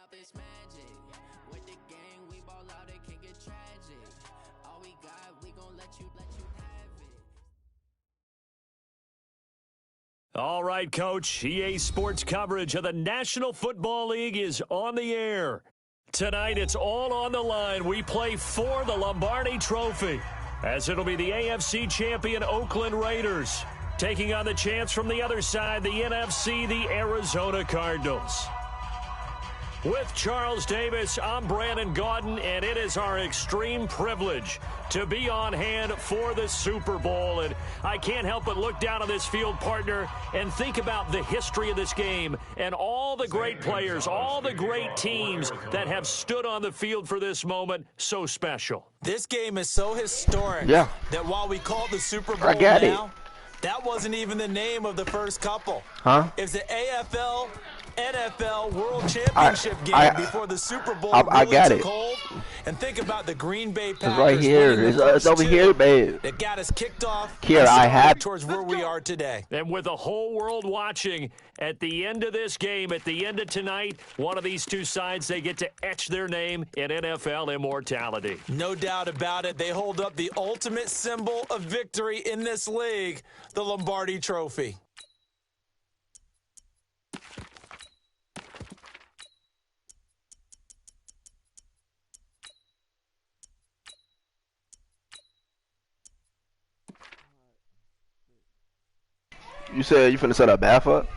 about this magic. With the gang, we ball out, it can get tragic. All we got, we gon' let you have it. All right, Coach. EA Sports coverage of the National Football League is on the air. Tonight, it's all on the line. We play for the Lombardi Trophy, as it'll be the AFC champion Oakland Raiders taking on the chance from the other side, the NFC, the Arizona Cardinals. With Charles Davis, I'm Brandon Gaudin, and it is our extreme privilege to be on hand for the Super Bowl. And I can't help but look down on this field, partner, and think about the history of this game and all the great players, all the great teams that have stood on the field for this moment so special. This game is so historic that while we call it the Super Bowl now, that wasn't even the name of the first couple. It's the AFL NFL World Championship game before the Super Bowl took hold. And think about the Green Bay Packers. It's right here. It's over here, babe. That got us kicked off towards where we are today. And with the whole world watching, at the end of this game, at the end of tonight, one of these two sides, they get to etch their name in NFL immortality. No doubt about it. They hold up the ultimate symbol of victory in this league, the Lombardi Trophy. You said you finna set that bath up?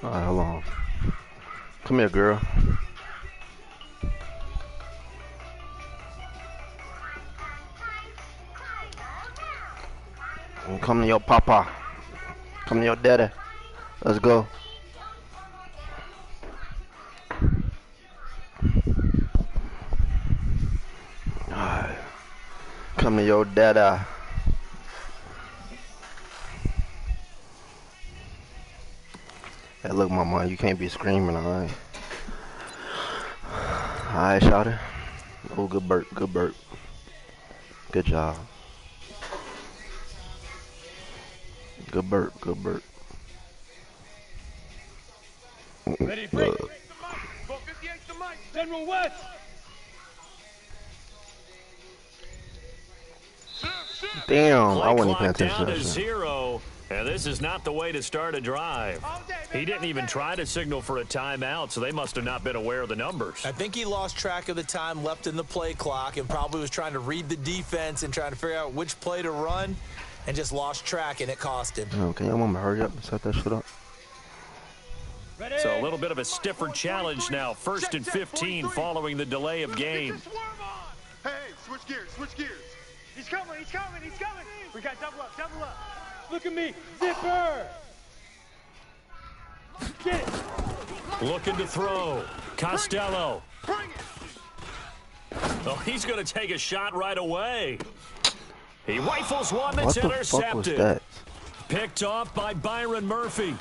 Alright, hold on. Come here, girl. Come to your papa. Come to your daddy. Let's go. Alright. Come to your dada. Hey, look, mama, you can't be screaming, alright? Alright, shouter. Oh, good burp, good burp. Good job. Good burp, good burp. Ready, break. 458 the mic, General West. Damn, I wasn't paying attention to to that. zero. And this is not the way to start a drive. He didn't even try to signal for a timeout, so they must have not been aware of the numbers. I think he lost track of the time left in the play clock and probably was trying to read the defense and trying to figure out which play to run and just lost track, and it cost him. Okay, y'all want me to hurry up and set that shit up? So a little bit of a stiffer challenge now. 1st and 15 following the delay of game. Hey, switch gears, switch gears. He's coming, he's coming, he's coming. We got double up, double up. Look at me, zipper! Get it! Looking to throw. Costello. Bring it! Oh, he's going to take a shot right away. He rifles one that's What the intercepted. fuck was that? Picked off by Byron Murphy.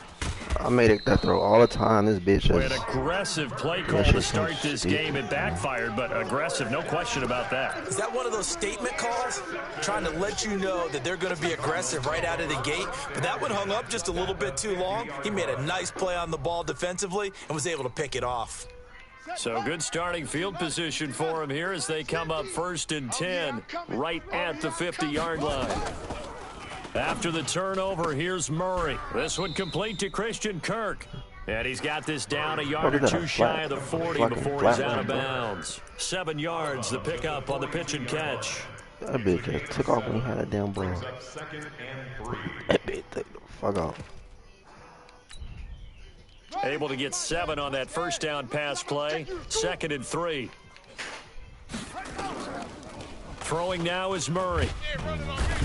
I made that throw all the time. This bitch An is... aggressive play call to start this game. It backfired, but aggressive, no question about that. Is that one of those statement calls? Trying to let you know that they're going to be aggressive right out of the gate. But that one hung up just a little bit too long. He made a nice play on the ball defensively and was able to pick it off. So good starting field position for him here as they come up 1st and 10 right at the 50-yard line. After the turnover, here's Murray. This one complete to Christian Kirk. And he's got this down a yard or two shy of the 40 before he's out of bounds. 7 yards, the pickup on the pitch and catch. That bitch just took off when he had that damn ball. That bitch took the fuck off. Able to get 7 on that first down pass play. 2nd and 3. Throwing now is Murray.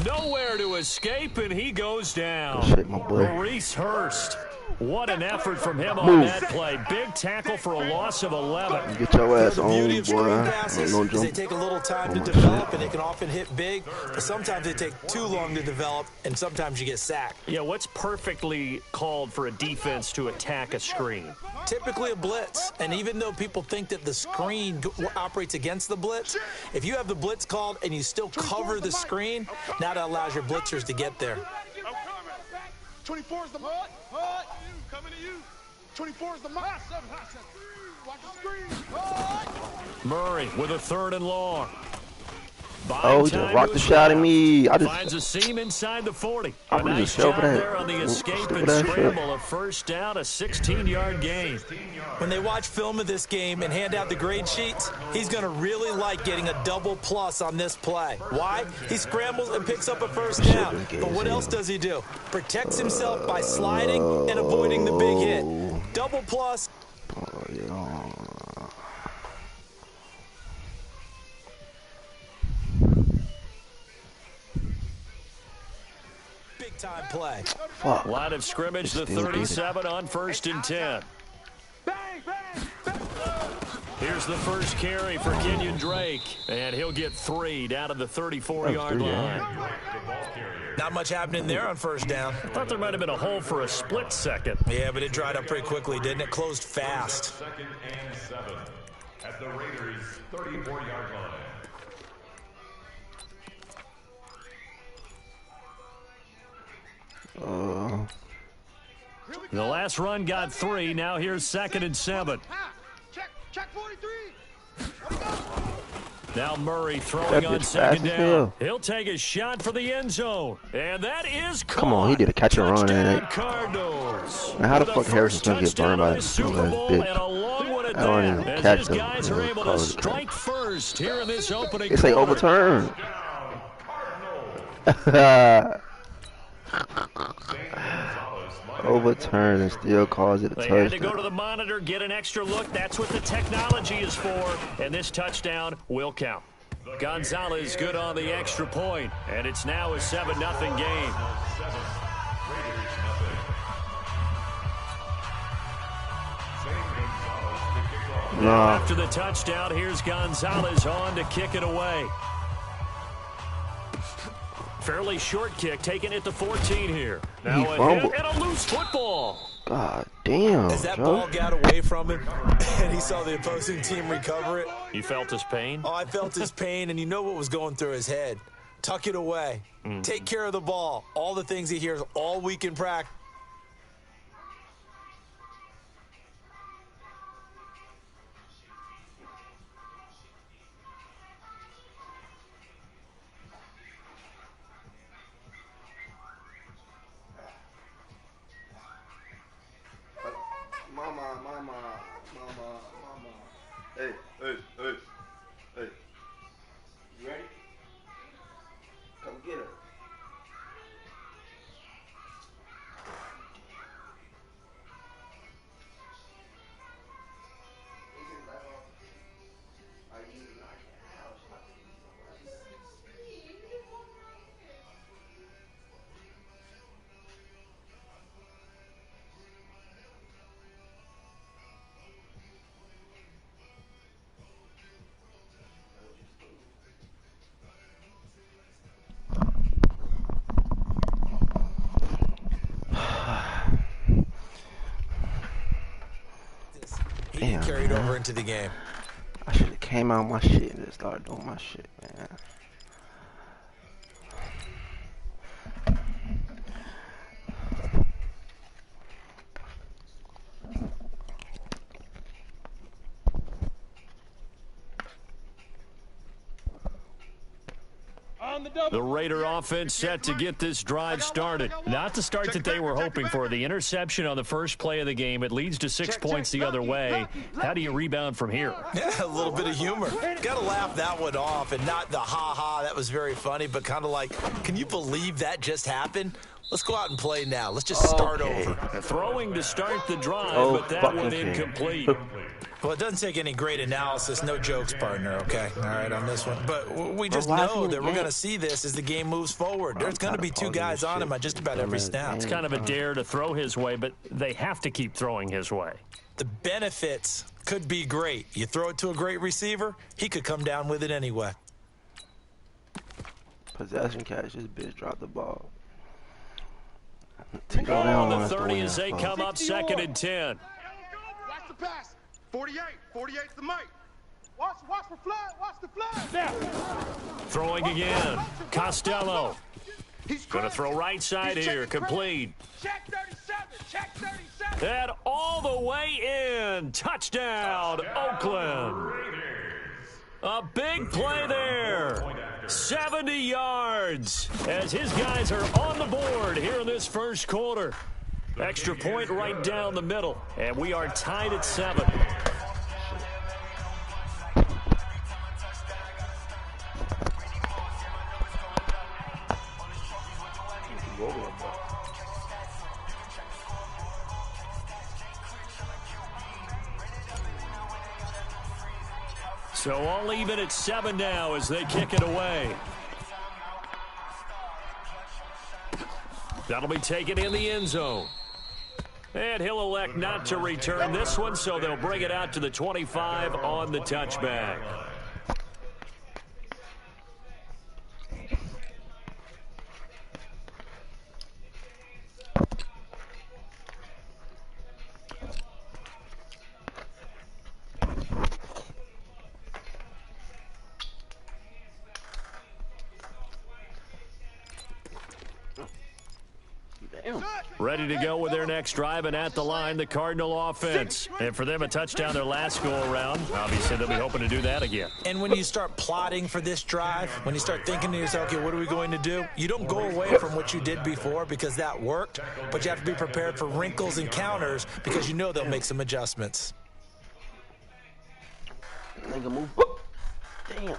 Nowhere to escape, and he goes down. Shit, my boy. Maurice Hurst. What an effort from him on that play. Big tackle for a loss of 11. Get your ass The on, beauty of screen boy. passes No is they jump. take a little time to develop, and they can often hit big, but sometimes they take too long to develop, and sometimes you get sacked. Yeah, what's perfectly called for a defense to attack a screen? Typically a blitz, and even though people think that the screen operates against the blitz, if you have the blitz called and you still cover the screen, now that allows your blitzers to get there. 24 is the hut. Coming to you. 24 is the mark. Watch the screen. Murray with a 3rd and long. Oh, he just rocked the shot at me. I just finds a seam inside the 40. I A nice job there on the escape and scramble. A first down, a 16-yard gain. When they watch film of this game and hand out the grade sheets, he's going to really like getting a double plus on this play. Why? He scrambles and picks up a first down. But what else does he do? Protects himself by sliding and avoiding the big hit. Double plus. Oh, yeah. Time play. Fuck. Line of scrimmage, the 37 on 1st and 10. Here's the first carry for Kenyon Drake, and he'll get 3 down to the 34-yard line. Not much happening there on first down. I thought there might have been a hole for a split second. Yeah, but it dried up pretty quickly, didn't it? Closed fast. 2nd and 7 at the Raiders' 34-yard line. The last run got 3. Now here's 2nd and 7. Check 43. Now Murray throwing on 2nd down. He'll take a shot for the end zone. And that is caught. Come on, he did a catch and run. Cardinals. Now, how the fuck Harrison Smith get burned by this Super Bowl and a long one at that. As his guys are able to strike first here in this opening. They say overturn. Overturn and still calls it a touchdown. They had to go to the monitor, get an extra look. That's what the technology is for. And this touchdown will count. Gonzalez good on the extra point, and it's now a 7-0 game. Now after the touchdown, here's Gonzalez on to kick it away. Fairly short kick, taking it to 14 here. Now a hit and a loose football. God damn. As that ball got away from him and he saw the opposing team recover it. You felt his pain? Oh, I felt his pain, and you know what was going through his head. Tuck it away. Take care of the ball. All the things he hears all week in practice. Mama. Hey. You ready? Come get her. Carried over into the game. I should have came out my shit and just started doing my shit, man. The Raider offense set to get this drive started. Not the start that they were hoping for. The interception on the first play of the game. It leads to 6 points the other way. How do you rebound from here? Yeah, a little bit of humor. Got to laugh that one off, and not the ha-ha, that was very funny, but kind of like, can you believe that just happened? Let's go out and play now. Let's just start over. Throwing to start the drive, but that one incomplete. Well, it doesn't take any great analysis. No jokes, partner, okay? All right, on this one. But we just know that we're going to see this as the game moves forward. There's going to be 2 guys on him on just about every snap. It's kind of a dare to throw his way, but they have to keep throwing his way. The benefits could be great. You throw it to a great receiver, he could come down with it anyway. Possession catch, this bitch dropped the ball. Ball on the 30 as they come up 2nd and 10. Watch the pass. 48's the mic. Watch the flag. Watch the flag. Yeah. Throwing again. Costello. Going to throw right side here. Complete. Check 37. Check 37. And all the way in. Touchdown, Oakland. A big play there. 70 yards as his guys are on the board here in this first quarter. Extra point right down the middle, and we are tied at 7. So all even at 7 now as they kick it away. That'll be taken in the end zone. And he'll elect not to return this one, so they'll bring it out to the 25 on the touchback. Ready to go with their next drive, and at the line, the Cardinal offense. And for them, a touchdown their last go-around. Obviously, they'll be hoping to do that again. And when you start plotting for this drive, when you start thinking to yourself, okay, what are we going to do? You don't go away from what you did before because that worked, but you have to be prepared for wrinkles and counters because you know they'll make some adjustments. Nigga move. Damn.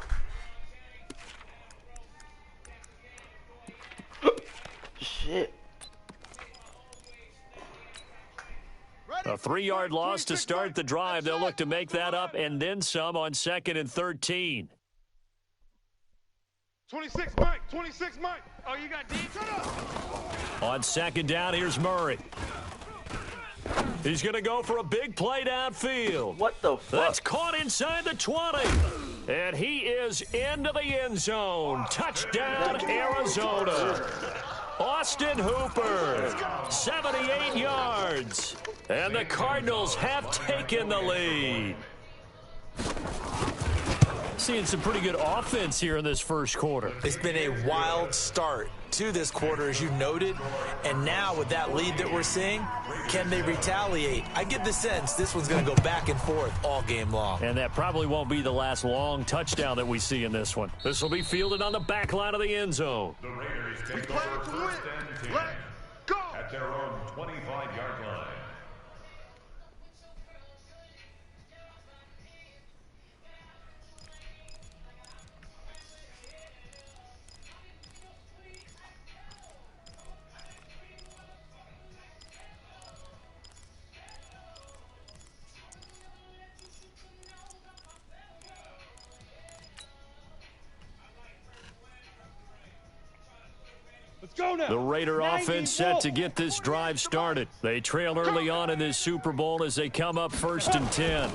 Shit. A 3-yard loss to start the drive. They'll look to make that up and then some on 2nd and 13. 26, Mike. 26, Mike. Oh, you got D? Shut up. On 2nd down, here's Murray. He's going to go for a big play downfield. What the fuck? That's caught inside the 20. And he is into the end zone. Touchdown, Arizona. Austin Hooper, 78 yards. And the Cardinals have taken the lead. Seeing some pretty good offense here in this first quarter. It's been a wild start to this quarter, as you noted. And now with that lead that we're seeing, can they retaliate? I get the sense this one's going to go back and forth all game long. And that probably won't be the last long touchdown that we see in this one. This will be fielded on the back line of the end zone. The Raiders take over 1st and 10 at their own 25-yard line. The Raider offense set to get this drive started. They trail early on in this Super Bowl as they come up 1st and 10.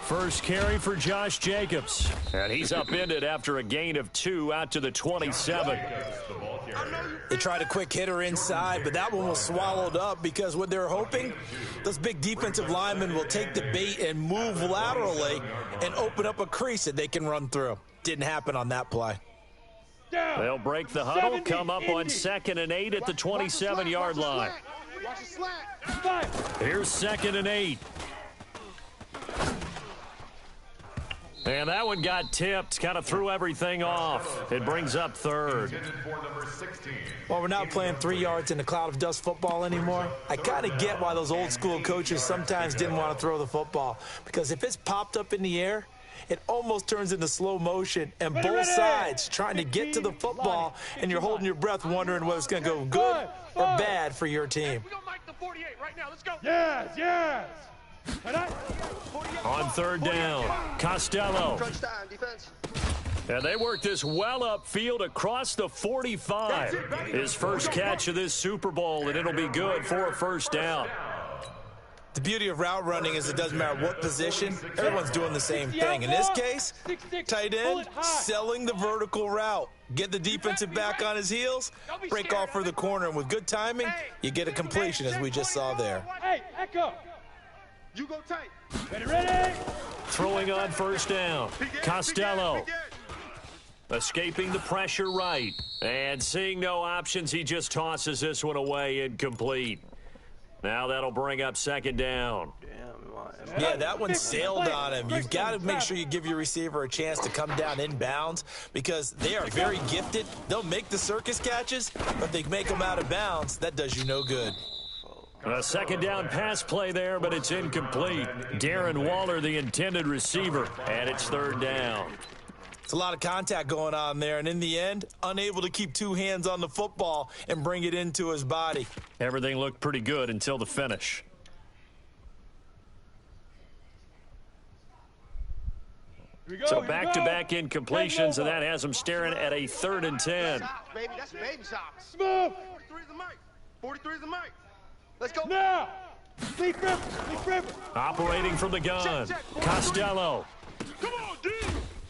First carry for Josh Jacobs. And he's upended after a gain of 2 out to the 27. They tried a quick hitter inside, but that one was swallowed up because what they're hoping, those big defensive linemen will take the bait and move laterally and open up a crease that they can run through. Didn't happen on that play. They'll break the huddle, come up on 2nd and 8 at the 27-yard line. Here's 2nd and 8. And that one got tipped, kind of threw everything off. It brings up 3rd. Well, we're not playing 3 yards in a cloud of dust football anymore. I kind of get why those old school coaches sometimes didn't want to throw the football. Because if it's popped up in the air, it almost turns into slow motion, and both sides trying to get to the football, and you're holding your breath wondering whether it's going to go good or bad for your team. We're going to make the 48 right now. Let's go. Yes, yes. On 3rd down, Costello. Crunch time, defense. And they work this well upfield across the 45. His first catch of this Super Bowl, and it'll be good for a 1st down. The beauty of route running is it doesn't matter what position, everyone's doing the same thing. In this case, tight end, selling the vertical route. Get the defensive back on his heels, break off for the corner, and with good timing, you get a completion as we just saw there. Hey, Echo. You go tight. Ready? Throwing on 1st down, Costello. Escaping the pressure right. And seeing no options, he just tosses this one away incomplete. Now that'll bring up second down. Yeah, that one sailed on him. You've got to make sure you give your receiver a chance to come down inbounds because they are very gifted. They'll make the circus catches, but if they make them out of bounds, that does you no good. A second down pass play there, but it's incomplete. Darren Waller, the intended receiver, and it's third down. It's a lot of contact going on there, and in the end, unable to keep two hands on the football and bring it into his body. Everything looked pretty good until the finish. So back-to-back incompletions, and that has them staring at a 3rd and 10. Baby, that's baby socks. Smooth. 43 is the mic. 43 is the mic. Let's go. Now. Leaf River. Operating from the gun. Costello. Come on, dude.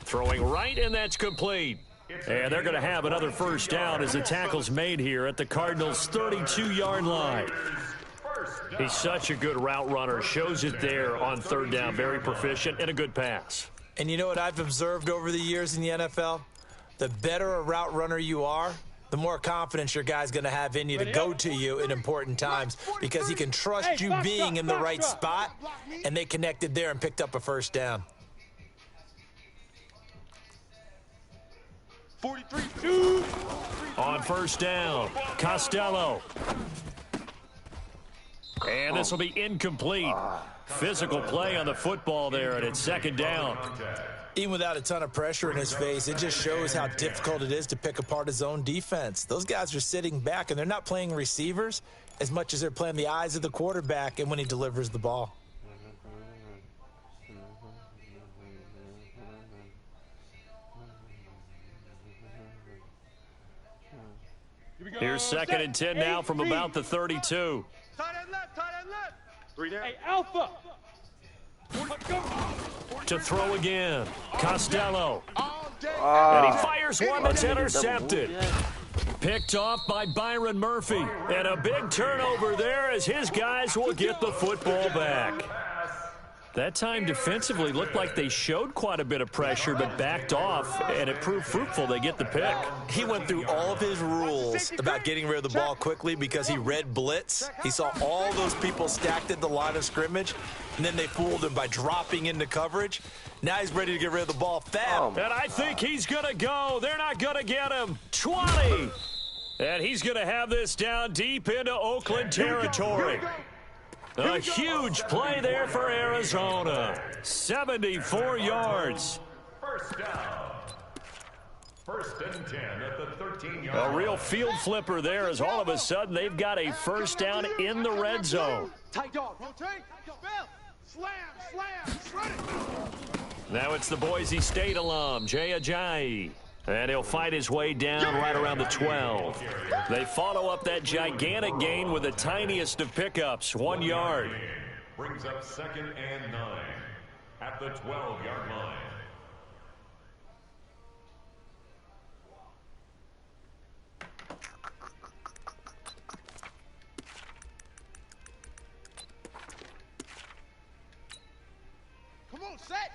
Throwing right, and that's complete. And they're going to have another first down as the tackle's made here at the Cardinals' 32-yard line. He's such a good route runner. Shows it there on third down. Very proficient and a good pass. And you know what I've observed over the years in the NFL? The better a route runner you are, the more confidence your guy's going to have in you to go to you in important times because he can trust you being in the right spot, and they connected there and picked up a first down. 43. On first down, Costello. And this will be incomplete. Physical play on the football there, and it's second down. Even without a ton of pressure in his face, it just shows how difficult it is to pick apart his own defense. Those guys are sitting back, and they're not playing receivers as much as they're playing the eyes of the quarterback and when he delivers the ball. Here's 2nd and 10 now from about the 32. Tight end left. 3 down. Hey, Alpha. To throw again, Costello. And he fires one that's intercepted. Picked off by Byron Murphy. And a big turnover there as his guys will get the football back. That time defensively looked like they showed quite a bit of pressure but backed off, and it proved fruitful. They get the pick. He went through all of his rules about getting rid of the ball quickly because he read blitz. He saw all those people stacked at the line of scrimmage, and then they fooled him by dropping into coverage. Now he's ready to get rid of the ball fast. And I think he's going to go. They're not going to get him. 20. And he's going to have this down deep into Oakland territory. A huge play there for Arizona. 74 yards. First down. 1st and 10 at the 13-yard A real field flipper there as all of a sudden they've got a first down in the red zone. Tight dog. Rotate. Slam. Now it's the Boise State alum, Jay Ajayi. And he'll fight his way down right around the 12. They follow up that gigantic gain with the tiniest of pickups, 1 yard. brings up 2nd and 9 at the 12-yard line. Come on, set.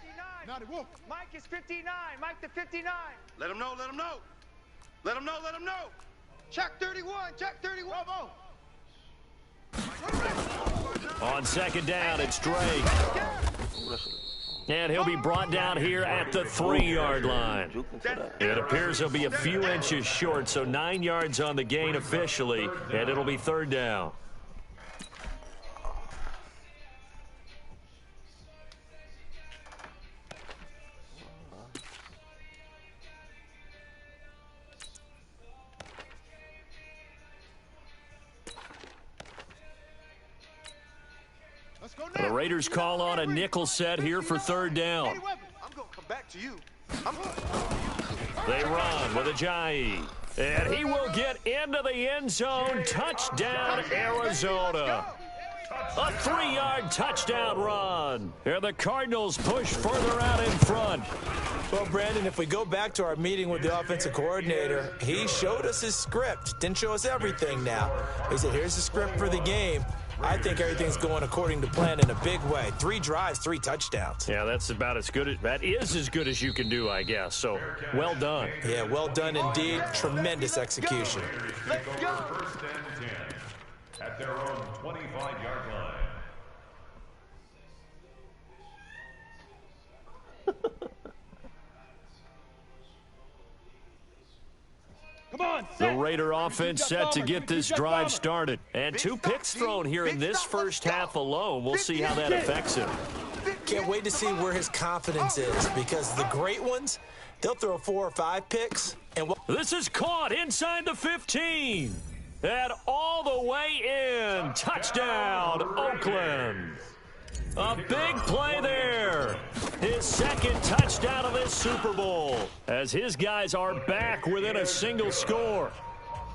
59. Mike is 59. Mike to 59. Let him know. Check 31. Bravo. On 2nd down, it's Drake. And he'll be brought down here at the 3-yard line. It appears he'll be a few inches short, so 9 yards on the gain officially, and it'll be 3rd down. The Raiders call on a nickel set here for 3rd down. I'm going to come back to you. They run with Ajayi. And he will get into the end zone. Touchdown, Arizona. A 3-yard touchdown run. And the Cardinals push further out in front. Well, Brandon, if we go back to our meeting with the offensive coordinator, he showed us his script. Didn't show us everything now. He said, here's the script for the game. I think everything's going according to plan in a big way. 3 drives, 3 touchdowns. Yeah, that's about as good. That is as good as you can do, I guess. So, well done. Yeah, well done indeed. Tremendous execution. Let's go. at their own 25-yard line. The Raider offense set to get this drive started. And 2 picks thrown here in this first half alone. We'll see how that affects him. Can't wait to see where his confidence is, because the great ones, they'll throw 4 or 5 picks. And this is caught inside the 15. And all the way in. Touchdown, Oakland. A big play there. His second touchdown of this Super Bowl, as his guys are back within a single score.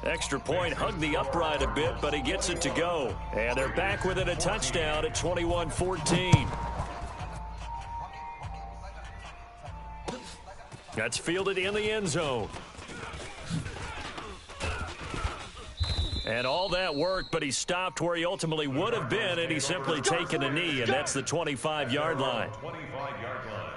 Extra point hugged the upright a bit, but he gets it to go. And they're back within a touchdown at 21-14. That's fielded in the end zone. And all that worked, but he stopped where he ultimately would have been, and he's simply taken a knee, and that's the 25-yard line. 25-yard line.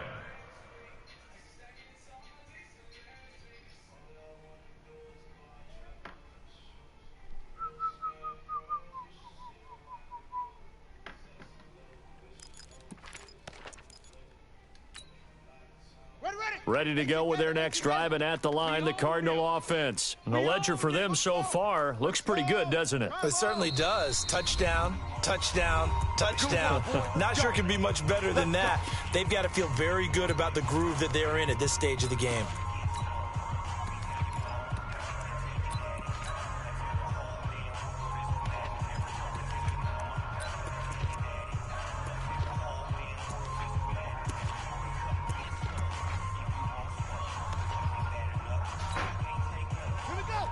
Ready to go with their next drive, and at the line, the Cardinal offense. And the ledger for them so far looks pretty good, doesn't it? It certainly does. Touchdown, touchdown, touchdown. Not sure it can be much better than that. They've got to feel very good about the groove that they're in at this stage of the game.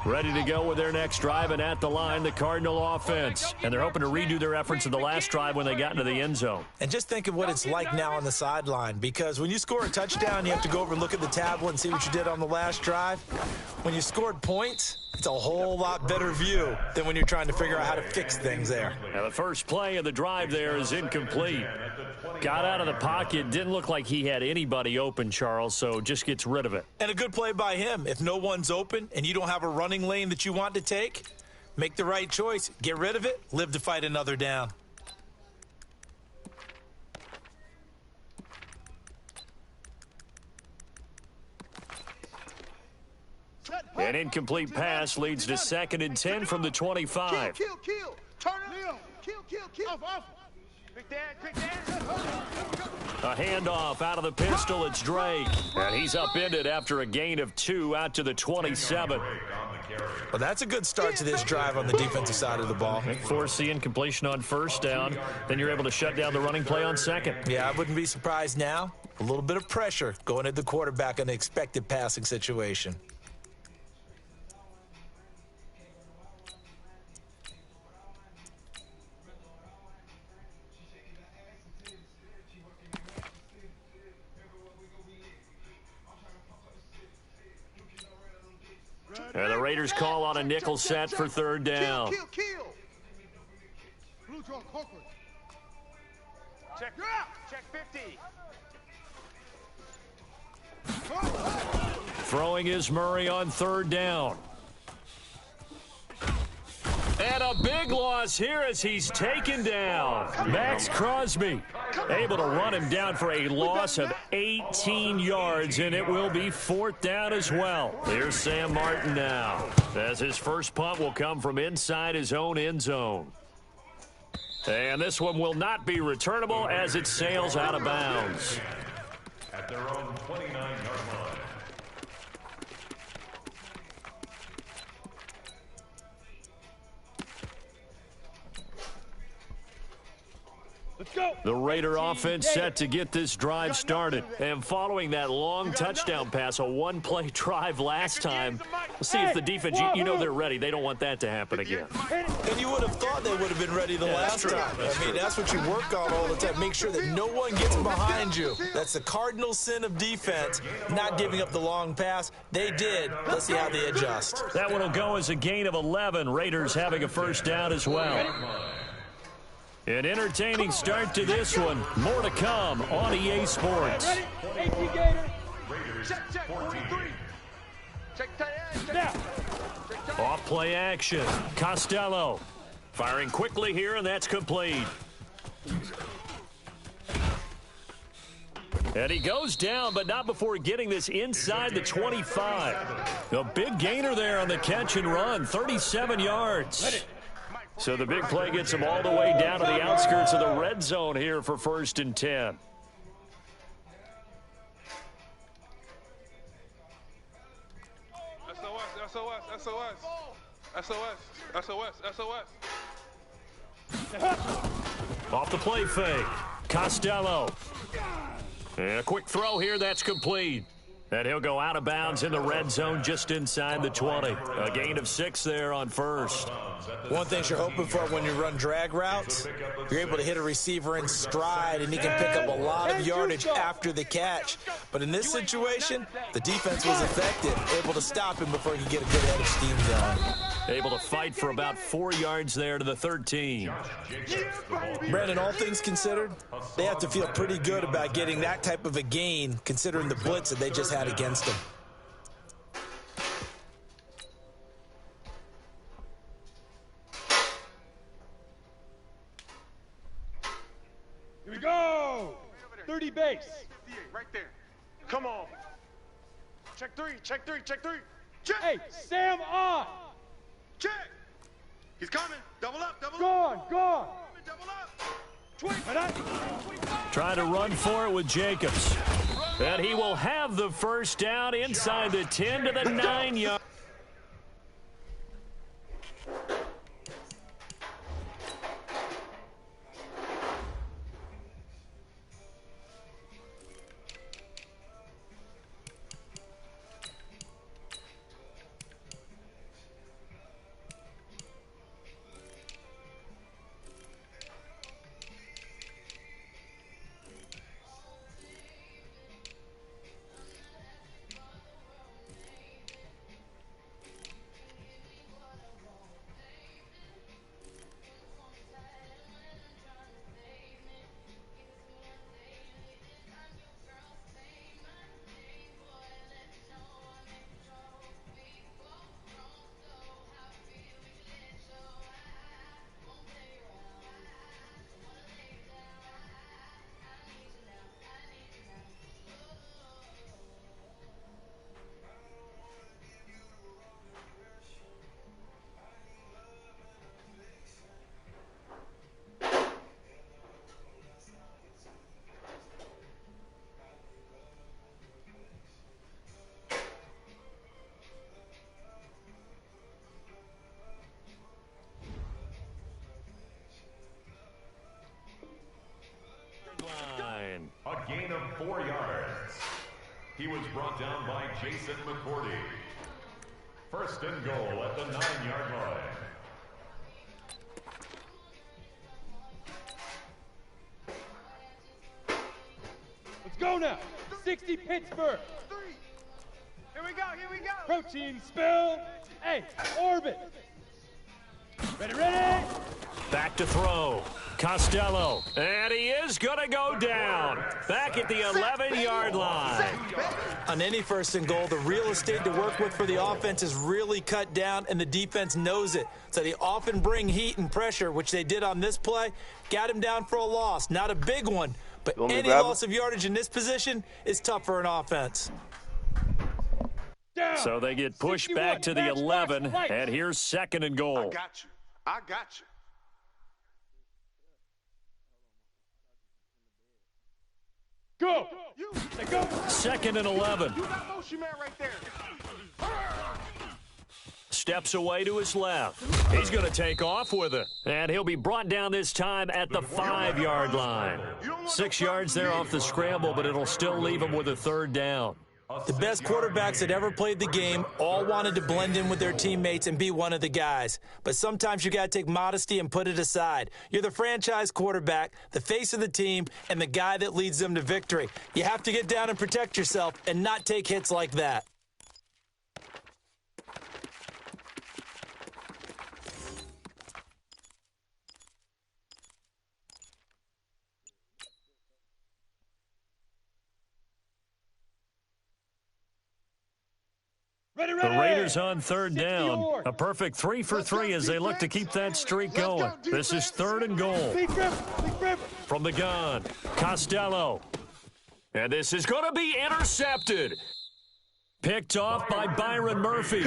Ready to go with their next drive, and at the line, the Cardinal offense. And they're hoping to redo their efforts in the last drive when they got into the end zone. And just think of what it's like now on the sideline, because when you score a touchdown, you have to go over and look at the tablet and see what you did on the last drive. When you scored points, it's a whole lot better view than when you're trying to figure out how to fix things there. Now, the first play of the drive there is incomplete. Got out of the pocket, didn't look like he had anybody open, Charles, so just gets rid of it. And a good play by him. If no one's open and you don't have a running lane that you want to take, make the right choice. Get rid of it, live to fight another down. An incomplete pass leads to 2nd and 10 from the 25. Kill. Turn it. Kill. Off. Quick Dan. A handoff out of the pistol. It's Drake. And he's upended after a gain of 2 out to the 27. Well, that's a good start to this drive on the defensive side of the ball. Force the incompletion on first down. Then you're able to shut down the running play on second. Yeah, I wouldn't be surprised now. A little bit of pressure going at the quarterback in an expected passing situation. And the Raiders call on a nickel set for 3rd down. Kill. Blue drone, Cochran. Check 50. Throwing is Murray on 3rd down. And a big loss here as he's taken down. Max Crosby able to run him down for a loss of 18 yards, and it will be 4th down as well. Here's Sam Martin now, as his first punt will come from inside his own end zone. And this one will not be returnable as it sails out of bounds. At their own 29-yard line. The Raider offense set to get this drive started. And following that long touchdown pass, a one-play drive last time, we'll see if the defense, you know they're ready. They don't want that to happen again. And you would have thought they would have been ready the last time. I mean, that's what you work on all the time. Make sure that no one gets behind you. That's the cardinal sin of defense, not giving up the long pass. They did. Let's see how they adjust. That one will go as a gain of 11. Raiders having a first down as well. An entertaining start to this one. More to come on EA Sports. Off play action. Costello Firing quickly here, and that's complete. And he goes down, but not before getting this inside the 25. A big gainer there on the catch and run, 37 yards. So the big play gets him all the way down to the outskirts of the red zone here for 1st and 10. SOS. Off the play fake. Costello. And a quick throw here, that's complete. And he'll go out of bounds in the red zone just inside the 20. A gain of 6 there on 1st. One thing you're hoping for when you run drag routes, you're able to hit a receiver in stride, and he can pick up a lot of yardage after the catch. But in this situation, the defense was effective, able to stop him before he could get a good head of steam going. Able to fight for about 4 yards there to the 13. Brandon, all things considered, they have to feel pretty good about getting that type of a gain, considering the blitz that they just had against them. Here we go. 30 base. Right there. Come on. Check three. Check. Hey, Sam on. Check. He's coming. Double up. Gone. Double up. Trying to run for it with Jacobs. And he will have the first down inside the 10 to the 9 yard. A gain of 4 yards. He was brought down by Jason McCourty. 1st and goal at the 9-yard line. Let's go now. 60 Pittsburgh. Here we go. Protein spill. Hey, orbit. Ready. Back to throw. Costello. And he is going to go down. Back at the 11-yard line. On any 1st and goal, the real estate to work with for the offense is really cut down, and the defense knows it. So they often bring heat and pressure, which they did on this play. Got him down for a loss. Not a big one, but any loss of yardage in this position is tough for an offense. So they get pushed back to the 11, and here's 2nd and goal. I got you. Go. 2nd and 11. You got motion man right there. Steps away to his left. He's going to take off with it. And he'll be brought down this time at the 5-yard line. 6 yards there off the scramble, but it'll still leave him with a 3rd down. The best quarterbacks that ever played the game all wanted to blend in with their teammates and be one of the guys. But sometimes you got to take modesty and put it aside. You're the franchise quarterback, the face of the team, and the guy that leads them to victory. You have to get down and protect yourself and not take hits like that. The Raiders on third down. A perfect 3 for 3 as they look to keep that streak going. This is 3rd and goal. From the gun, Costello. And this is going to be intercepted. Picked off by Byron Murphy.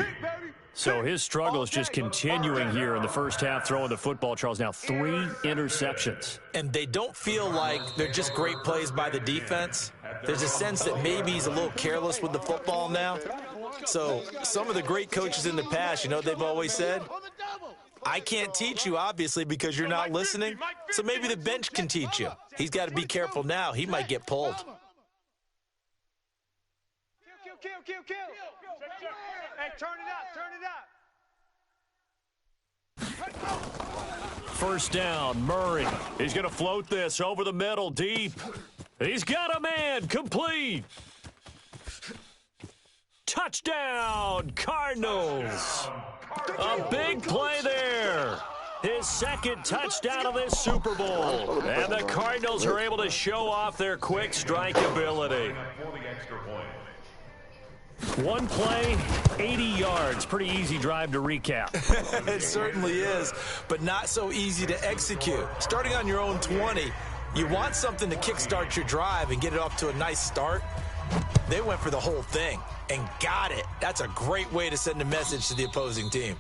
So his struggle is just continuing here in the first half, throwing the football. Charles, now 3 interceptions. And they don't feel like they're just great plays by the defense. There's a sense that maybe he's a little careless with the football now. So some of the great coaches in the past, you know what they've always said? I can't teach you, obviously, because you're not listening. So maybe the bench can teach you. He's got to be careful now. He might get pulled. Kill. Hey, turn it up. First down, Murray. He's going to float this over the middle, deep. He's got a man, complete. Touchdown, Cardinals. A big play there. His 2nd touchdown of this Super Bowl. And the Cardinals are able to show off their quick strike ability. 1 play, 80 yards. Pretty easy drive to recap. It certainly is, but not so easy to execute. Starting on your own 20, you want something to kickstart your drive and get it off to a nice start. They went for the whole thing and got it. That's a great way to send a message to the opposing team.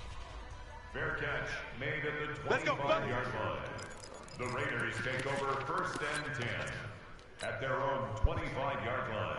Fair catch made at the 25-yard line. The Raiders take over 1st and 10 at their own 25-yard line.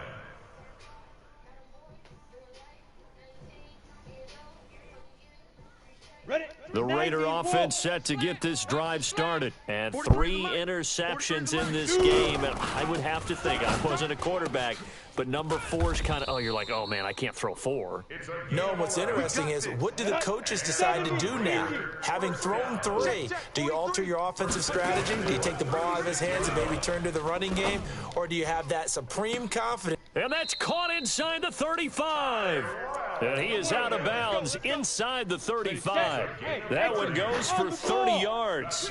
The Raider offense set to get this drive started. And 3 interceptions in this game. And I would have to think, I wasn't a quarterback, but number 4 is kind of, oh, you're like, oh, man, I can't throw 4. No, what's interesting is, what do the coaches decide to do now? Having thrown 3, do you alter your offensive strategy? Do you take the ball out of his hands and maybe turn to the running game? Or do you have that supreme confidence? And that's caught inside the 35. And he is out of bounds inside the 35. That one goes for 30 yards.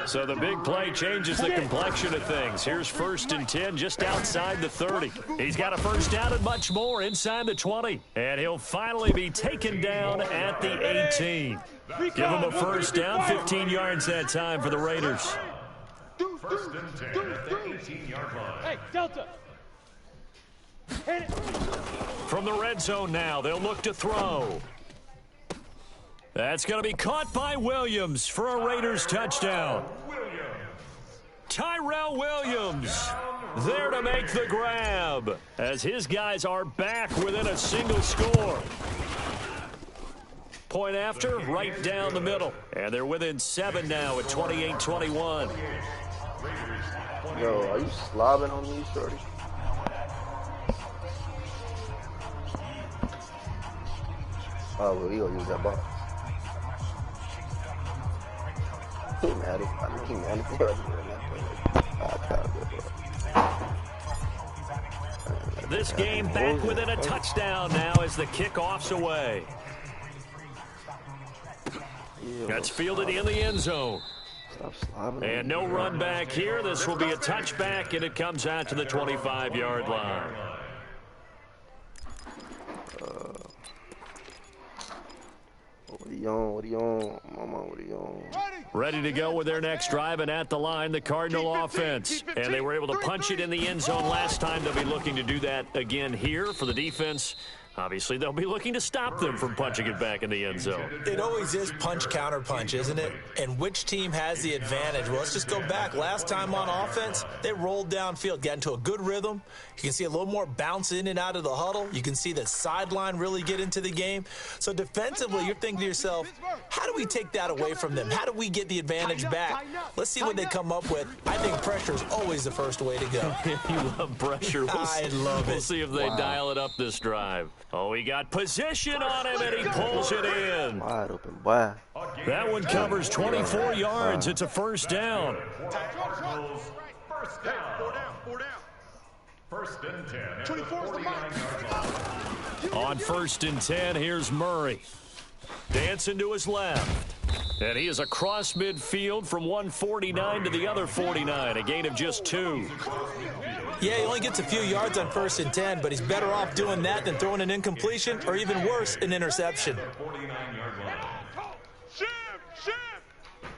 So the big play changes the complexion of things. Here's 1st and 10 just outside the 30. He's got a first down and much more inside the 20. And he'll finally be taken down at the 18. Give him a first down, 15 yards that time for the Raiders. 1st and 10 at the 18-yard line. Hey, Delta. Hit it. From the red zone now, they'll look to throw. That's going to be caught by Williams for a Raiders touchdown. Tyrell Williams there to make the grab as his guys are back within a single score. Point after, right down the middle. And they're within 7 now at 28-21. Yo, are you slobbing on me, shorty? Oh, well, he gonna use that box. He mad at, I know he mad at me. This game back within a touchdown now as the kickoff's away. That's fielded in the end zone. And no run back here. This will be a touchback, and it comes out to the 25-yard line. What are you on? Mama, what are you on? Ready to go with their next drive, and at the line, the Cardinal offense. And they were able to punch it in the end zone last time. They'll be looking to do that again here for the defense. Obviously, they'll be looking to stop them from punching it back in the end zone. It always is punch, counter punch, isn't it? And which team has the advantage? Well, let's just go back. Last time on offense, they rolled downfield, got into a good rhythm. You can see a little more bounce in and out of the huddle. You can see the sideline really get into the game. So defensively, you're thinking to yourself, how do we take that away from them? How do we get the advantage back? Let's see what they come up with. I think pressure is always the first way to go. You love pressure. I love it. We'll see if they dial it up this drive. Oh, he got position on him, and he pulls it in. Wide open, boy. That one covers 24 yards. It's a first down. First down. 1st and 10 at the 49-yard line. On 1st and 10, here's Murray. Dancing to his left. And he is across midfield from 149 to the other 49, a gain of just 2. Yeah, he only gets a few yards on 1st and 10, but he's better off doing that than throwing an incompletion or even worse, an interception. 49-yard line. Shift!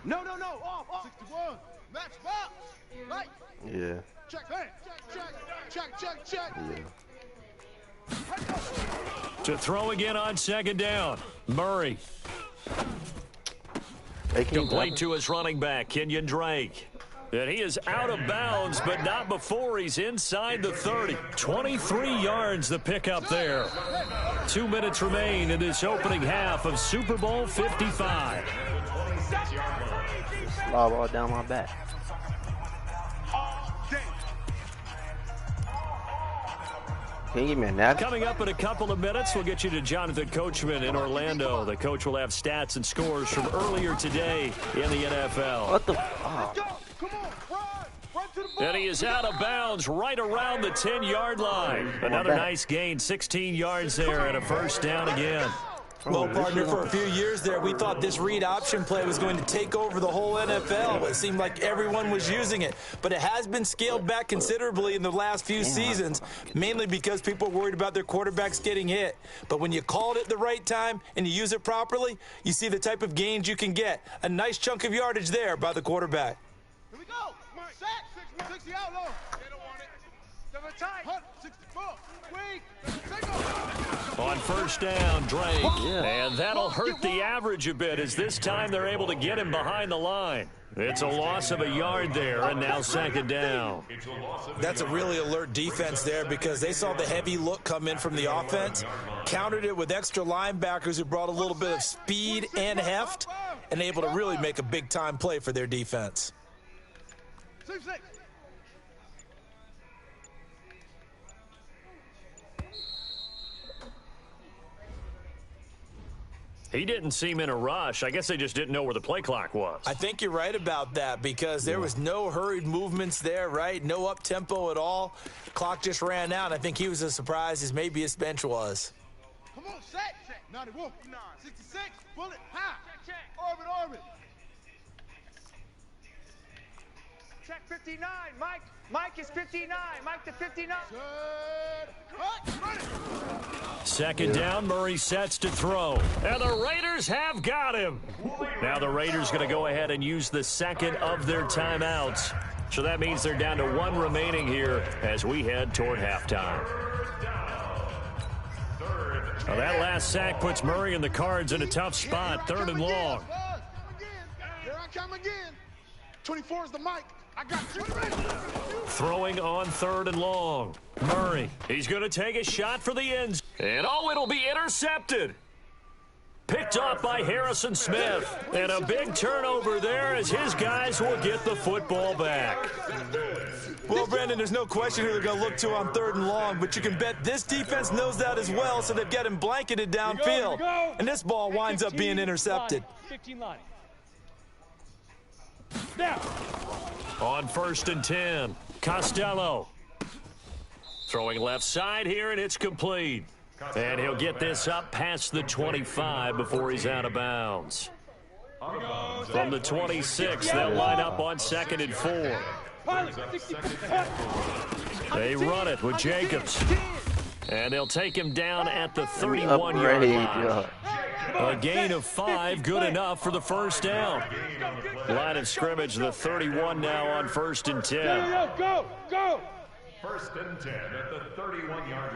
No, off. 61. Match box. Right. Yeah. Check. Yeah. To throw again on 2nd down. Murray. Complete to his running back, Kenyon Drake. And he is out of bounds, but not before he's inside the 30. 23 yards the pickup there. 2 minutes remain in this opening half of Super Bowl 55. Lob ball down my back. Can you give me a nap? Coming up in a couple of minutes, we'll get you to Jonathan Coachman in Orlando. The coach will have stats and scores from earlier today in the NFL. What the? And he is out of bounds right around the 10-yard line. Another nice gain, 16 yards there and a 1st down again. Well, partner, for a few years there, we thought this read option play was going to take over the whole NFL. It seemed like everyone was using it. But it has been scaled back considerably in the last few seasons, mainly because people are worried about their quarterbacks getting hit. But when you call it at the right time and you use it properly, you see the type of gains you can get. A nice chunk of yardage there by the quarterback. Here we go. Set. 60 out low. They don't want it. 7 tight. 64. Weak. On 1st down, Drake. And that'll hurt the average a bit as this time they're able to get him behind the line. It's a loss of a yard there, and now 2nd down. That's a really alert defense there because they saw the heavy look come in from the offense, countered it with extra linebackers who brought a little bit of speed and heft, and able to really make a big-time play for their defense. 6. He didn't seem in a rush. I guess they just didn't know where the play clock was. I think you're right about that because there was no hurried movements there, right? No up-tempo at all. The clock just ran out. I think he was as surprised as maybe his bench was. Come on, set. 91. 66. Bullet. High. Check. Orbit. Check 59. Mike is 59. Mike to 59. Good. 2nd down, Murray sets to throw. And the Raiders have got him. Now the Raiders going to go ahead and use the 2nd of their timeouts. So that means they're down to 1 remaining here as we head toward halftime. Well, that last sack puts Murray and the Cards in a tough spot, 3rd and long. Here I come again. 24 is the mic. I got you. Throwing on 3rd and long. Murray, he's going to take a shot for the ends. And it'll be intercepted. Picked off by Harrison Smith. And a big turnover there as his guys will get the football back. Well, Brandon, there's no question who they're going to look to on 3rd and long, but you can bet this defense knows that as well, so they've got him blanketed downfield. And this ball winds up being intercepted. 15 line. On 1st and 10, Costello. Throwing left side here, and it's complete. And he'll get this up past the 25 before he's out of bounds. From the 26, they'll line up on 2nd and 4. They run it with Jacobs. And they'll take him down at the 31-yard line. A gain of 5, good enough for the 1st down. Line of scrimmage, the 31 now on 1st and 10. Go! 1st and 10 at the 31-yard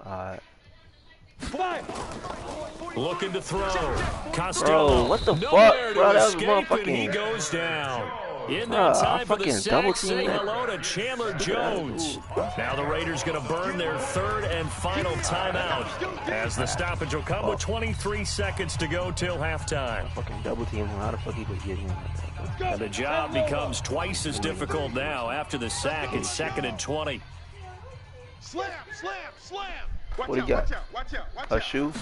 line. Looking to throw. Costello. Bro, what the Nowhere fuck? Bro, that was escape, and he motherfucking... goes down. In that time for the sack, say that. hello to Chandler Jones. Now the Raiders going to burn their 3rd and final timeout as the stoppage will come with 23 seconds to go till halftime. Fucking double team. How the fuck he was getting him? And the job becomes twice as difficult now after the sack. It's 2nd and 20. Slam! What do you got? Watch out. A shoe?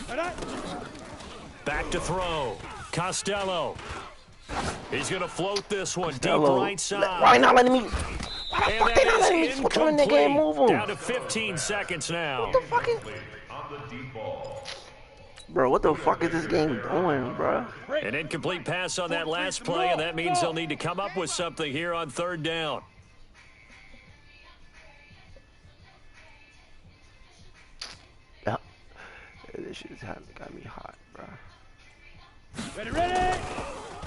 Back to throw. Costello. He's going to float this one deep Hello. right side. Why not letting me? Why the fuck they not letting me switch on in that game? Move him. Down to 15 seconds now. What the fuck is... Bro, what the fuck is this game doing, bro? An incomplete pass on that last play, and that means they'll need to come up with something here on 3rd down. This shit's got me hot, bro. Ready!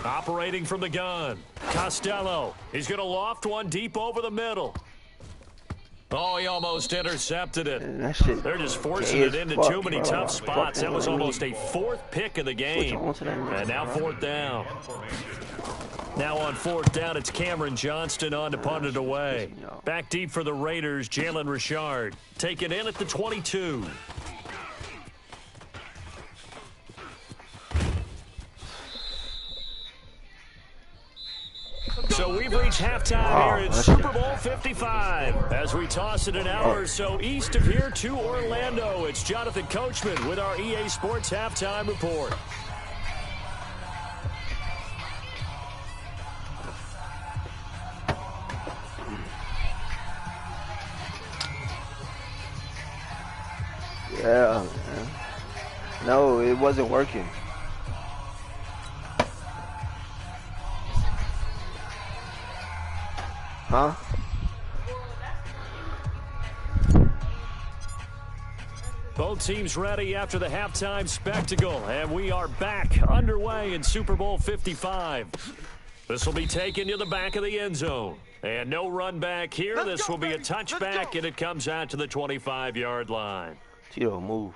Operating from the gun. Costello. He's going to loft one deep over the middle. Oh, he almost intercepted it. They're just forcing it into too many tough spots. That was almost a fourth pick of the game. And now fourth down. Now on fourth down, it's Cameron Johnston on to punt it away. Back deep for the Raiders, Jalen Richard. Taken in at the 22. So we've reached halftime here in Super Bowl 55. As we toss it an hour or so east of here to Orlando, it's Jonathan Coachman with our EA Sports Halftime Report. Yeah, man. No, it wasn't working. Huh? Both teams ready after the halftime spectacle, and we are back underway in Super Bowl 55. This will be taken to the back of the end zone. And no run back here. This will be a touchback, and it comes out to the 25-yard line. Tito, move.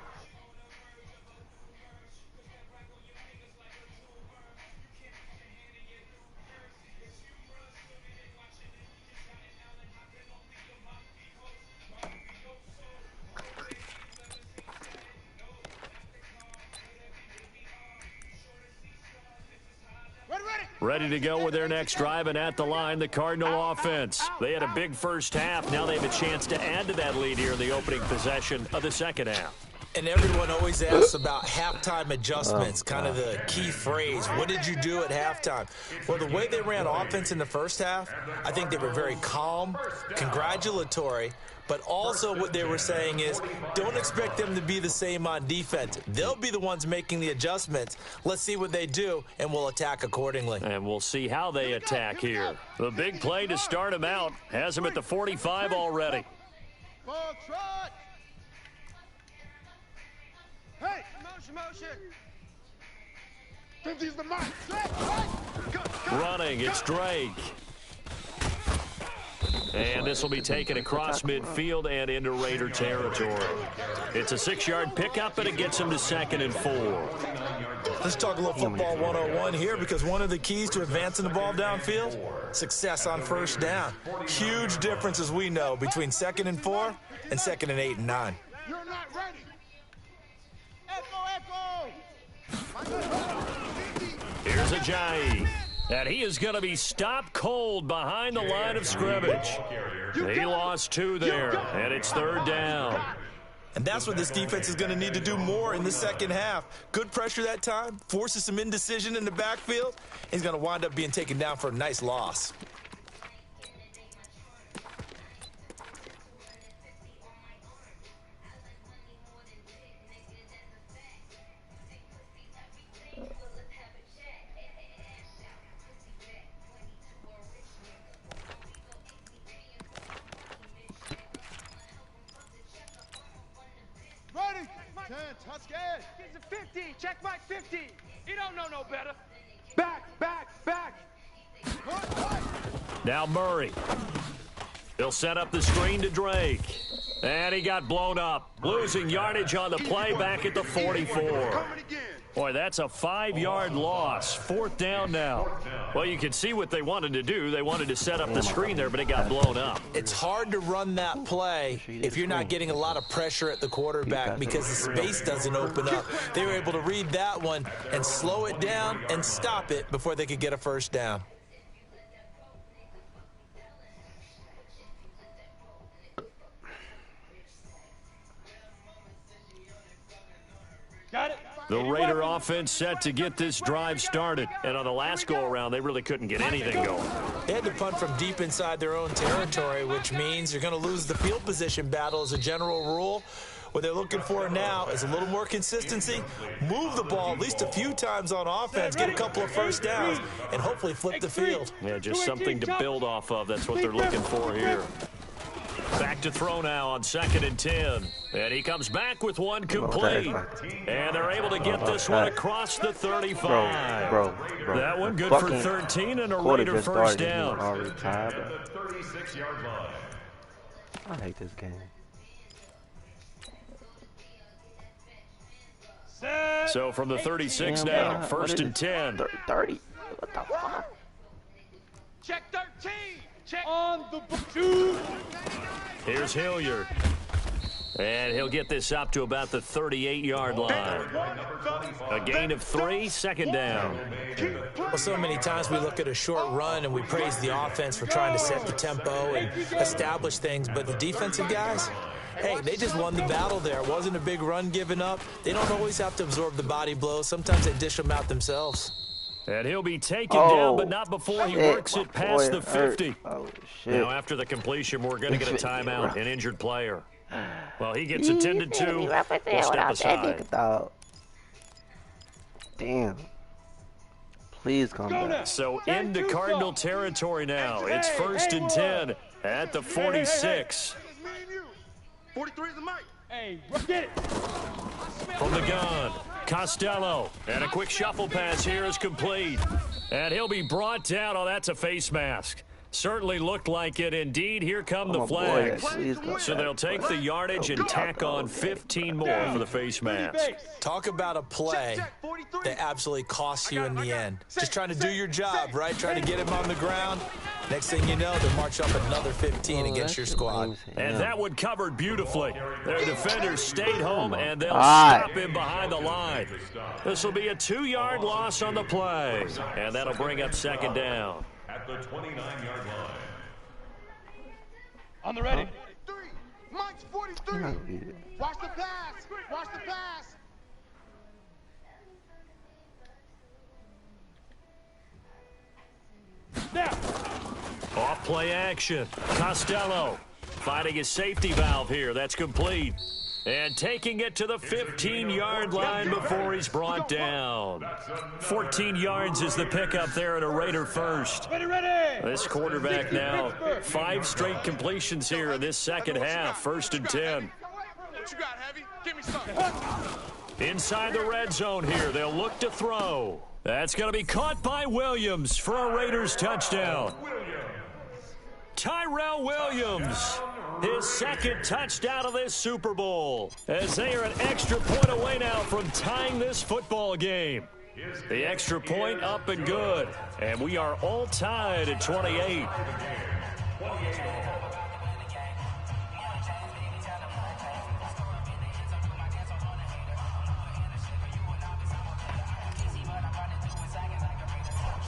Ready to go with their next drive, and at the line, the Cardinal offense. They had a big first half. Now they have a chance to add to that lead here in the opening possession of the second half. And everyone always asks about halftime adjustments, kind of the key phrase. What did you do at halftime? Well, the way they ran offense in the first half, I think they were very calm, congratulatory, but also what they were saying is don't expect them to be the same on defense. They'll be the ones making the adjustments. Let's see what they do, and we'll attack accordingly. And we'll see how they attack here. The big play to start him out has him at the 45 already. Ball trot! Hey, motion! 50's the mark. Running, it's Drake. And this will be taken across midfield and into Raider territory. It's a 6-yard pickup, and it gets him to 2nd and 4. Let's talk a little football 101 here, because one of the keys to advancing the ball downfield, success on first down. Huge difference, as we know, between 2nd and 4 and 2nd and 8 and 9. You're not ready. Echo! Here's Ajayi. And he is going to be stopped cold behind the line of scrimmage. He lost 2 there, and it's 3rd down. And that's what this defense is going to need to do more in the second half. Good pressure that time, forces some indecision in the backfield. He's going to wind up being taken down for a nice loss. Ready? 10, touch scared. He's a 50. Check my 50. He don't know no better. Back. Now Murray. He'll set up the screen to Drake. And he got blown up. Losing yardage on the play back at the 44. Boy, that's a 5-yard loss. 4th down now. Well, you can see what they wanted to do. They wanted to set up the screen there, but it got blown up. It's hard to run that play if you're not getting a lot of pressure at the quarterback because the space doesn't open up. They were able to read that one and slow it down and stop it before they could get a first down. Got it. The Raider offense set to get this drive started. And on the last go-around, they really couldn't get anything going. They had to punt from deep inside their own territory, which means you're going to lose the field position battle as a general rule. What they're looking for now is a little more consistency, move the ball at least a few times on offense, get a couple of first downs, and hopefully flip the field. Yeah, just something to build off of. That's what they're looking for here. Back to to throw now on 2nd and 10. And he comes back with one complete. And they're able to get this one across the 35. Bro. That one good for 13 and a Raider first down. I hate this game. So from the 36 now, 1st and 10. 30. What the fuck? Check 13. Check on the two. Here's Hilliard. And he'll get this up to about the 38-yard line. A gain of 3, 2nd down. Well, so many times we look at a short run and we praise the offense for trying to set the tempo and establish things, but the defensive guys, hey, they just won the battle there. It wasn't a big run given up. They don't always have to absorb the body blows. Sometimes they dish them out themselves. And he'll be taken down, but not before he works it past the 50. Oh, shit. Now, after the completion, we're going to get a timeout, an injured player. Well, he gets attended to. We'll step aside. Damn. Please come back. So into Cardinal territory now. It's 1st and 10 at the 46. 43 is the mic. Hey, get it. From the gun, Costello. And a quick shuffle pass here is complete. And he'll be brought down. Oh, that's a face mask. Certainly looked like it. Indeed, here come the flags. So they'll take the yardage and tack on 15 more for the face mask. Talk about a play that absolutely costs you in the end. Just trying to do your job, right? Trying to get him on the ground. Next thing you know, they'll march up another 15 against your squad. And that one covered beautifully. Their defenders stayed home, and they'll stop him behind the line. This will be a 2-yard loss on the play, and that'll bring up 2nd down. At the 29-yard line. On the ready. 43. Mike's 43. Watch the pass. Watch the pass. Now. Off play action. Costello finding his safety valve here. That's complete. And taking it to the 15-yard line before he's brought down. 14 yards is the pickup there at a Raider first. This quarterback now, 5 straight completions here in this second half. 1st and 10. What you got, Heavy? Give me some. Inside the red zone here, they'll look to throw. That's going to be caught by Williams for a Raiders touchdown. Tyrell Williams, his 2nd touchdown of this Super Bowl, as they are an extra point away now from tying this football game. The extra point up and good, and we are all tied at 28.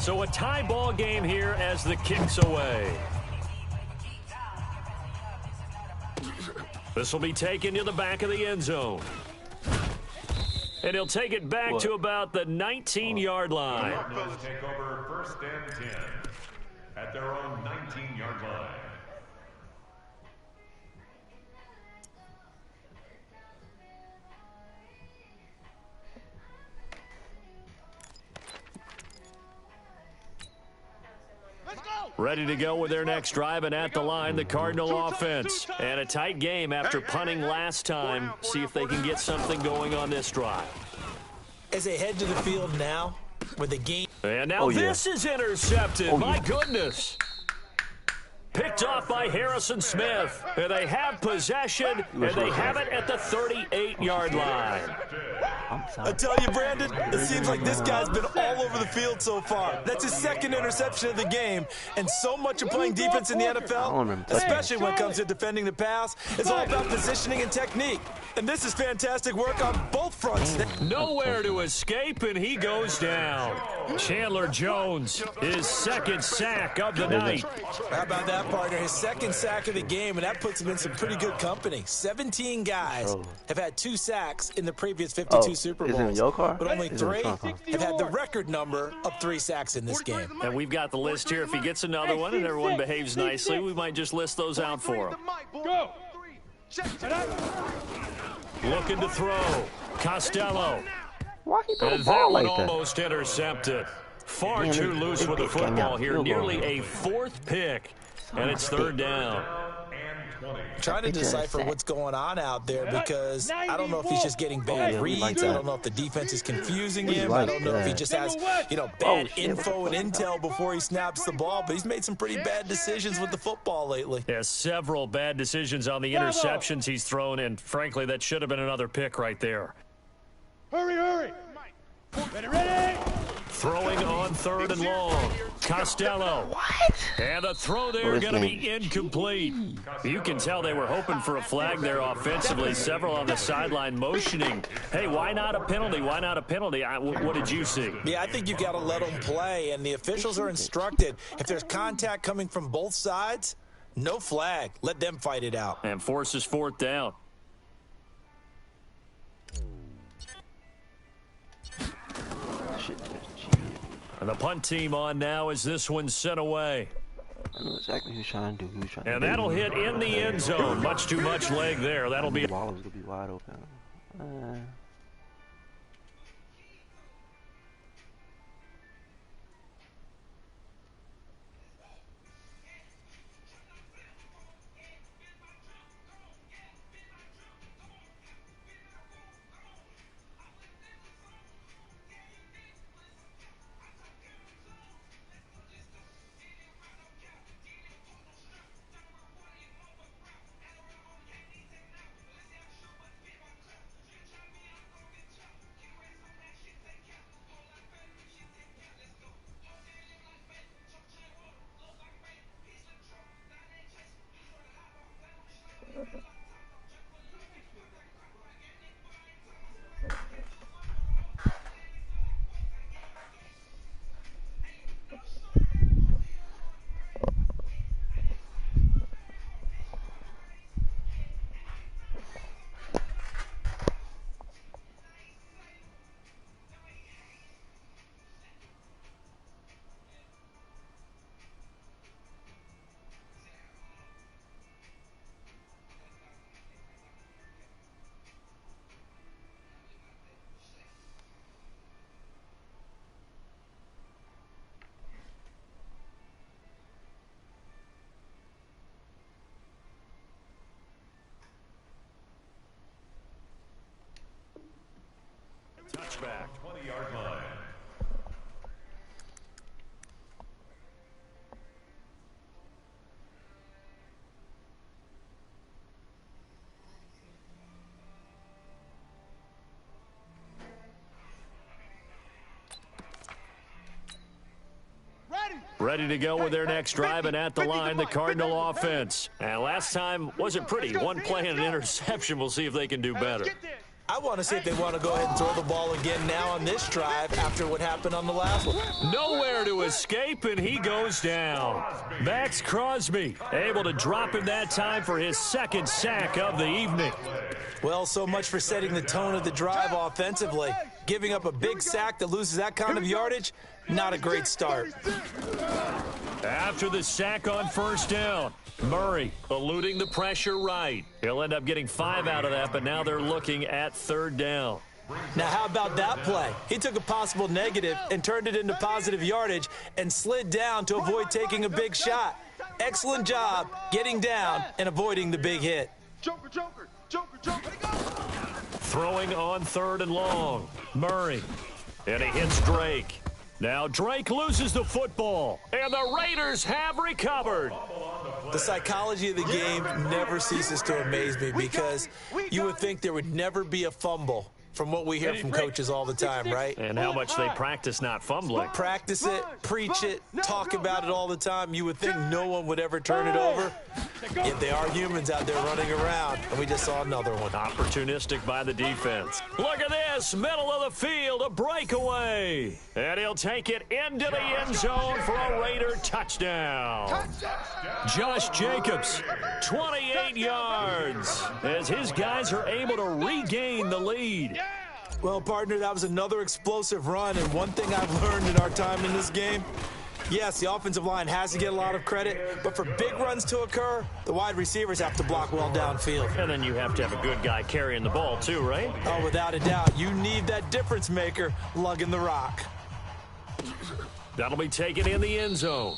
So a tie ball game here as the kick's away. This will be taken to the back of the end zone. And he'll take it back to about the 19-yard line. Take over 1st and 10 at their own 19-yard line. Ready to go with their next drive, and at the line, the Cardinal offense. And a tight game after punting last time. See if they can get something going on this drive. As they head to the field now, with the game. And now this is intercepted. My goodness. Picked off by Harrison Smith. And they have possession, and they have it at the 38-yard line. I tell you, Brandon, it seems like this guy's been all over the field so far. That's his 2nd interception of the game, and so much of playing defense in the NFL, especially when it comes to defending the pass, is all about positioning and technique. And this is fantastic work on both fronts. Nowhere to escape, and he goes down. Chandler Jones, his 2nd sack of the night. How about that, partner? His 2nd sack of the game, and that puts him in some pretty good company. 17 guys have had 2 sacks in the previous 52 Super Bowls, but only 3 have had the record number of 3 sacks in this game. And we've got the list here. If he gets another one and everyone behaves nicely, we might just list those out for him. Go. Looking to throw. Costello. And that one almost intercepted. Far too loose with the football here. Nearly a 4th pick. And it's 3rd down. Trying to decipher what's going on out there because I don't know if he's just getting bad reads. I don't know if the defense is confusing him. I don't know if he just has, bad info and intel before he snaps the ball. But he's made some pretty bad decisions with the football lately. Yeah, several bad decisions on the interceptions he's thrown, and frankly, that should have been another pick right there. Hurry, hurry. Ready. Throwing on 3rd and long. Costello. What? And the throw there going to be incomplete. You can tell they were hoping for a flag there offensively. Several on the sideline motioning. Hey, why not a penalty? Why not a penalty? What did you see? Yeah, I think you've got to let them play, and the officials are instructed. If there's contact coming from both sides, no flag. Let them fight it out. And forces 4th down. And the punt team on now as this one's sent away. I know exactly who's trying to do. And that'll hit in the end zone. Much too much leg there. That'll be. The ball is going to be wide open. Touchback. 20-yard line. Ready to go with their next drive, and at the line, the Cardinal offense. And last time wasn't pretty. One play and an interception. We'll see if they can do better. I want to see if they want to go ahead and throw the ball again now on this drive after what happened on the last one. Nowhere to escape, and he goes down. Max Crosby able to drop him that time for his 2nd sack of the evening. Well, so much for setting the tone of the drive offensively. Giving up a big sack that loses that kind of yardage, not a great start. After the sack on 1st down, Murray eluding the pressure right. He'll end up getting 5 out of that, but now they're looking at 3rd down. Now, how about that play? He took a possible negative and turned it into positive yardage and slid down to avoid taking a big shot. Excellent job getting down and avoiding the big hit. Joker, Joker, Joker, Joker. Throwing on 3rd and long, Murray. And he hits Drake. Now Drake loses the football, and the Raiders have recovered. The psychology of the game never ceases to amaze me because you would think there would never be a fumble from what we hear from coaches all the time, right? And how much they practice not fumbling. Practice it, preach it, talk about it all the time. You would think no one would ever turn it over. Yet they are humans out there running around, and we just saw another one. Opportunistic by the defense. Look at this, middle of the field, a breakaway. And he'll take it into the end zone for a Raider touchdown. Josh Jacobs, 28 yards, as his guys are able to regain the lead. Well, partner, that was another explosive run, and one thing I've learned in our time in this game, yes, the offensive line has to get a lot of credit, but for big runs to occur, the wide receivers have to block well downfield. And then you have to have a good guy carrying the ball too, right? Oh, without a doubt. You need that difference maker lugging the rock. That'll be taken in the end zone.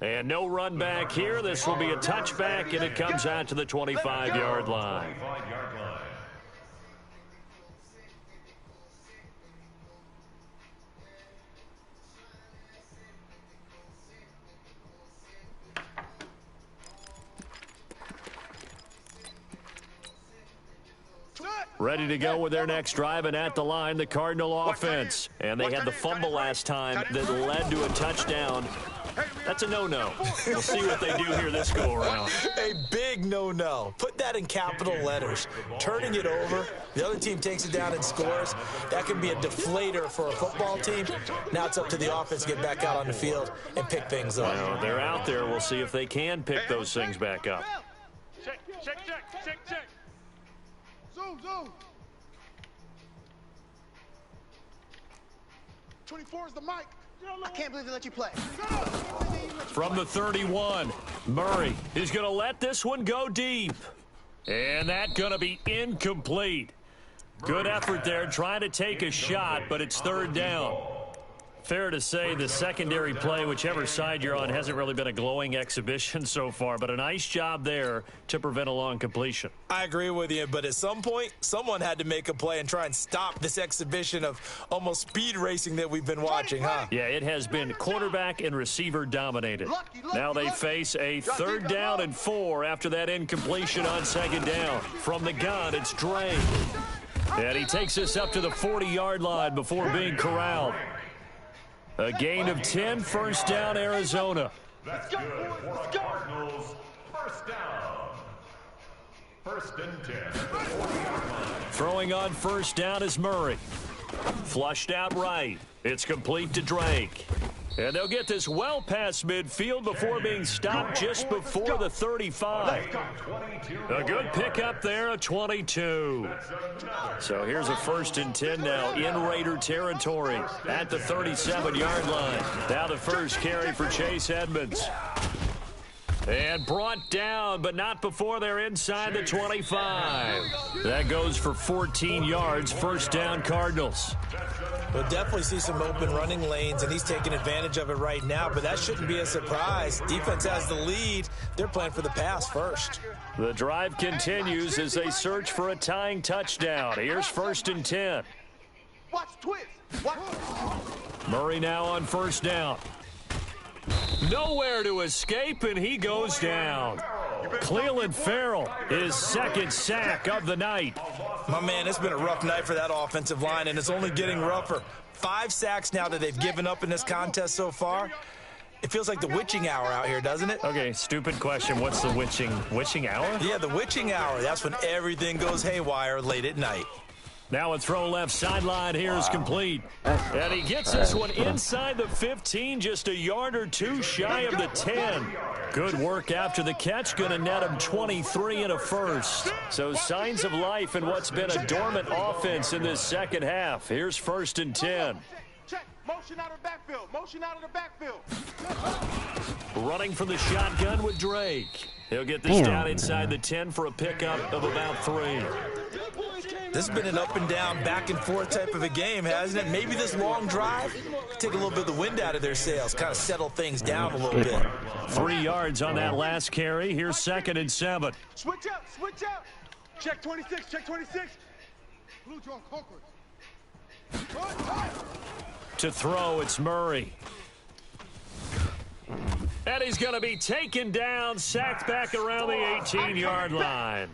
And no run back here. This will be a touchback, and it comes out to the 25-yard line. Ready to go with their next drive, and at the line, the Cardinal offense. And they had the fumble last time that led to a touchdown. That's a no-no. We'll see what they do here this go-around. A big no-no. Put that in capital letters. Turning it over, the other team takes it down and scores. That can be a deflator for a football team. Now it's up to the offense to get back out on the field and pick things up. Well, they're out there. We'll see if they can pick those things back up. Check. Zoom. 24 is the mic. I can't believe they let you play. From the 31, Murray is going to let this one go deep. And that's going to be incomplete. Good effort there, trying to take a shot, but it's third down. Fair to say the secondary play, whichever side you're on, hasn't really been a glowing exhibition so far, but a nice job there to prevent a long completion. I agree with you, but at some point, someone had to make a play and try and stop this exhibition of almost speed racing that we've been watching, huh? Yeah, it has been quarterback and receiver dominated. Now they face a third down and 4 after that incompletion on second down. From the gun, it's Drake. And he takes us up to the 40-yard line before being corralled. A gain of 10, first down, Arizona. That's good for the Cardinals. First down. First and 10. Throwing on first down is Murray. Flushed out right. It's complete to Drake. And they'll get this well past midfield before being stopped just before the 35. A good pickup there, a 22. So here's a first and 10 now in Raider territory at the 37-yard line. Now the first carry for Chase Edmonds. And brought down, but not before they're inside the 25. That goes for 14 yards, first down Cardinals. We'll definitely see some open running lanes, and he's taking advantage of it right now, but that shouldn't be a surprise. Defense has the lead. They're playing for the pass first. The drive continues as they search for a tying touchdown. Here's first and 10. Watch twist. Watch. Murray now on first down. Nowhere to escape, and he goes down. Cleveland Farrell, his second sack of the night. My man, it's been a rough night for that offensive line, and it's only getting rougher. 5 sacks now that they've given up in this contest so far. It feels like the witching hour out here, doesn't it? Okay, stupid question. What's the witching hour? Yeah, the witching hour. That's when everything goes haywire late at night. Now a throw left sideline here is complete. And he gets this one inside the 15, just a yard or two shy of the 10. Good work after the catch, going to net him 23 and a first. So signs of life in what's been a dormant offense in this second half. Here's first and 10. Check. Motion out of the backfield. Motion out of the backfield. Running from the shotgun with Drake. He'll get this down inside the 10 for a pickup of about 3. This has been an up and down, back and forth type of a game, hasn't it? Maybe this long drive take a little bit of the wind out of their sails, kind of settle things down a little bit. 3 yards on that last carry. Here's second and 7. Switch up. Switch up. Check 26. Check 26. Blue John Conquer. To throw, it's Murray. And he's going to be taken down, sacked back around the 18-yard line.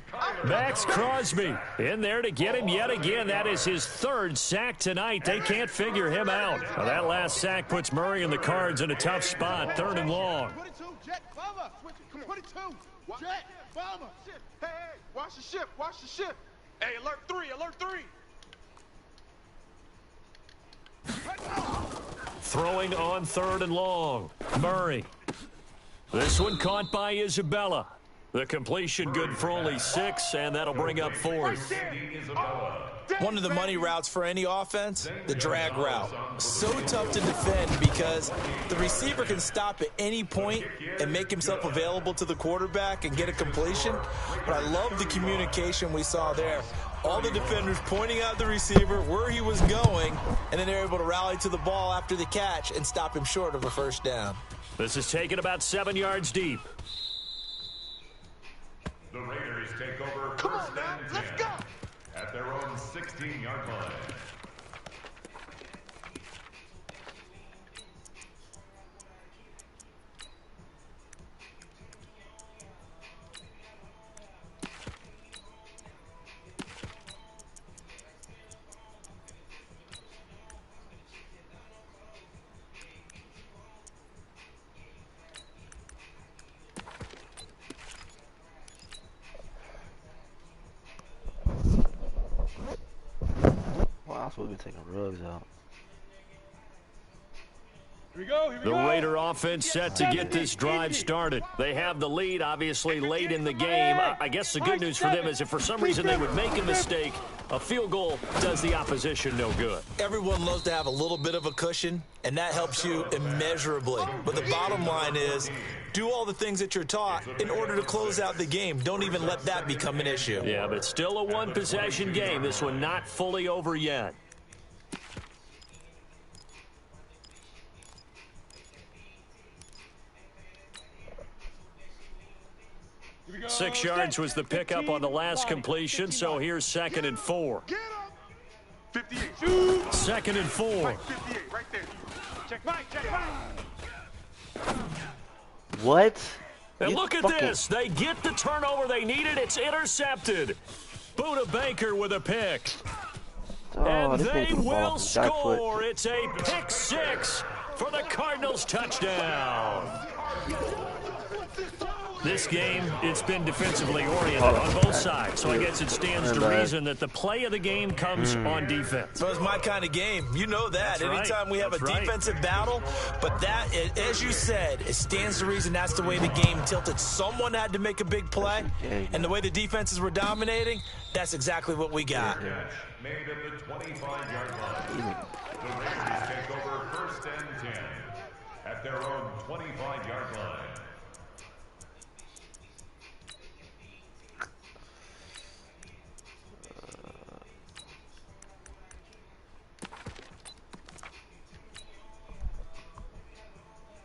Max Crosby in there to get him yet again. That is his 3rd sack tonight. They can't figure him out. Now, that last sack puts Murray and the Cards in a tough spot, 3rd and long. 22, Jet, Bomber. 22, Jet, Bomber. Hey, watch the ship, watch the ship. Hey, alert 3, alert 3. Throwing on 3rd and long. Murray. This one caught by Isabella. The completion good for only 6, and that'll bring up 4th. One of the money routes for any offense, the drag route. So tough to defend because the receiver can stop at any point and make himself available to the quarterback and get a completion. But I love the communication we saw there. All the defenders pointing out the receiver where he was going, and then they're able to rally to the ball after the catch and stop him short of a first down. This is taken about 7 yards deep. The Raiders take over first and 10 at their own 16-yard line. Wow, so we've been taking rugs out. Here we go. The Raider offense set to get this drive started. They have the lead, obviously, late in the game. I guess the good news for them is if for some reason they would make a mistake, a field goal does the opposition no good. Everyone loves to have a little bit of a cushion, and that helps you immeasurably. But the bottom line is, do all the things that you're taught in order to close out the game. Don't even let that become an issue. Yeah, but still a one-possession game. This one not fully over yet. Go. 6 yards was the pickup on the last completion, so here's 2nd and 4. 58. 2nd and 4. 58, right there. Check right, check right. What? And You look at fucking- this. They get the turnover they needed. It's intercepted. Buda Baker with a pick. Oh, And this they nigga will ball from back foot. score. It's a pick 6 for the Cardinals touchdown. This game, it's been defensively oriented on both sides, so I guess it stands to reason that the play of the game comes on defense. So it's my kind of game. You know that. That's right. Anytime we have a That's right. defensive battle, but that, as you said, it stands to reason that's the way the game tilted. Someone had to make a big play, and the way the defenses were dominating, that's exactly what we got. Catch made at the 25-yard line. The Raiders take over first and 10 at their own 25-yard line.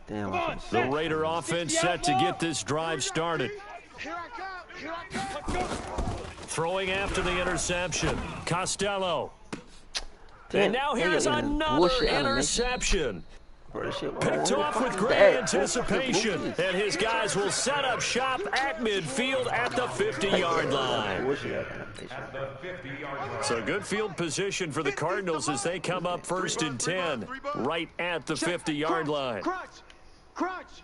Damn. The Raider offense set to get this drive started. Here I come. Here I come. Throwing after the interception. Costello. Damn, And now here's they got another bullshit animation. interception. Bro, this shit Picked off with great anticipation. And his guys will set up shop at midfield at the 50-yard line. At the 50-yard line. So good field position for the Cardinals as they come up first and 10 right at the 50-yard line. Crunch. Crunch.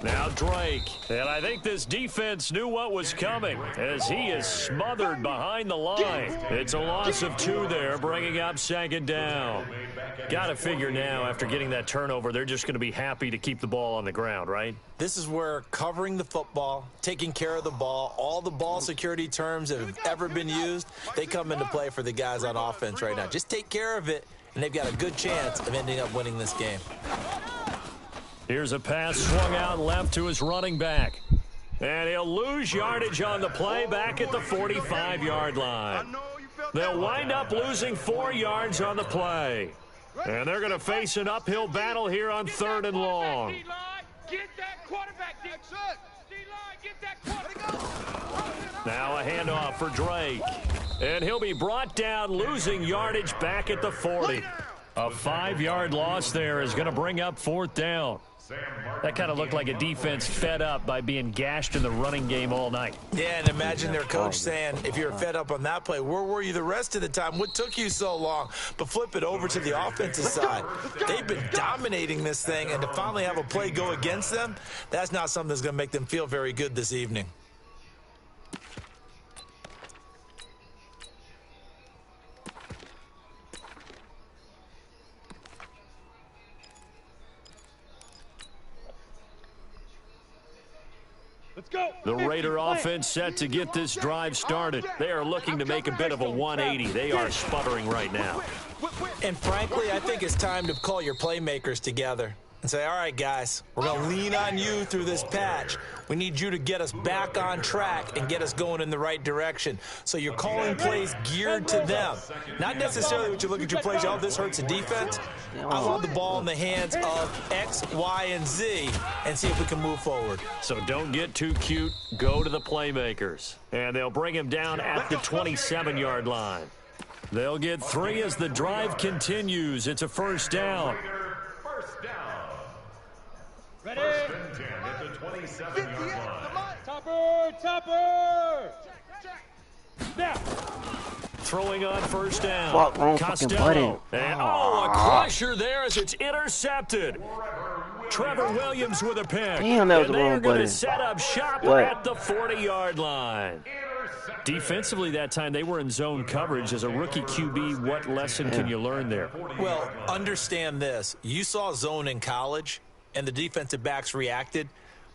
Now Drake. And I think this defense knew what was coming as he is smothered behind the line. It's a loss of 2 there, bringing up 2nd down. Got to figure now after getting that turnover, they're just going to be happy to keep the ball on the ground, right? This is where covering the football, taking care of the ball, all the ball security terms that have ever been used, they come into play for the guys on offense right now. Just take care of it, and they've got a good chance of ending up winning this game. Here's a pass swung out left to his running back. And he'll lose yardage on the play back at the 45-yard line. They'll wind up losing 4 yards on the play. And they're going to face an uphill battle here on 3rd and long. Get that quarterback. D-line, get that quarterback. Now a handoff for Drake. And he'll be brought down, losing yardage back at the 40. A 5-yard loss there is going to bring up 4th down. That kind of looked like a defense fed up by being gashed in the running game all night. Yeah, and imagine their coach saying, if you're fed up on that play, where were you the rest of the time? What took you so long? But flip it over to the offensive side. They've been dominating this thing, and to finally have a play go against them, that's not something that's going to make them feel very good this evening. Let's go. The Raider offense set to get this drive started. They are looking to make a bit of a 180. They are sputtering right now. And frankly, I think it's time to call your playmakers together. and say, all right, guys, we're going to lean on you through this patch. We need you to get us back on track and get us going in the right direction. So you're calling plays geared to them. Not necessarily what you look at your plays, oh, this hurts the defense. I want the ball in the hands of X, Y, and Z and see if we can move forward. So don't get too cute. Go to the playmakers. And they'll bring him down at the 27-yard line. They'll get 3 as the drive continues. It's a first down. First down. Ready? First and 10 at the 27-yard line. Topper! Now. Throwing on first down. Fuck, wrong fucking button. And, a crusher there as it's intercepted. Trevor Williams with a pick. Damn, that was and the they wrong are going to button. set up shop What? at the 40-yard line. Defensively that time, they were in zone coverage. As a rookie QB, what lesson can you learn there? Well, understand this. You saw zone in college, and the defensive backs reacted,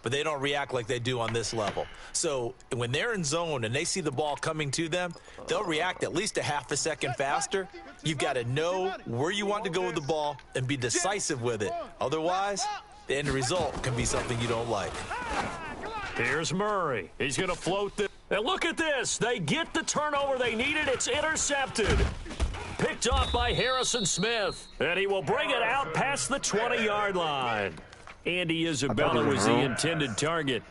but they don't react like they do on this level. So when they're in zone and they see the ball coming to them, they'll react at least a half a second faster. You've got to know where you want to go with the ball and be decisive with it. Otherwise, the end result can be something you don't like. Here's Murray. He's going to float this. And look at this. They get the turnover they needed. It's intercepted. Picked off by Harrison Smith. And he will bring it out past the 20-yard line. Andy Isabella was the intended target.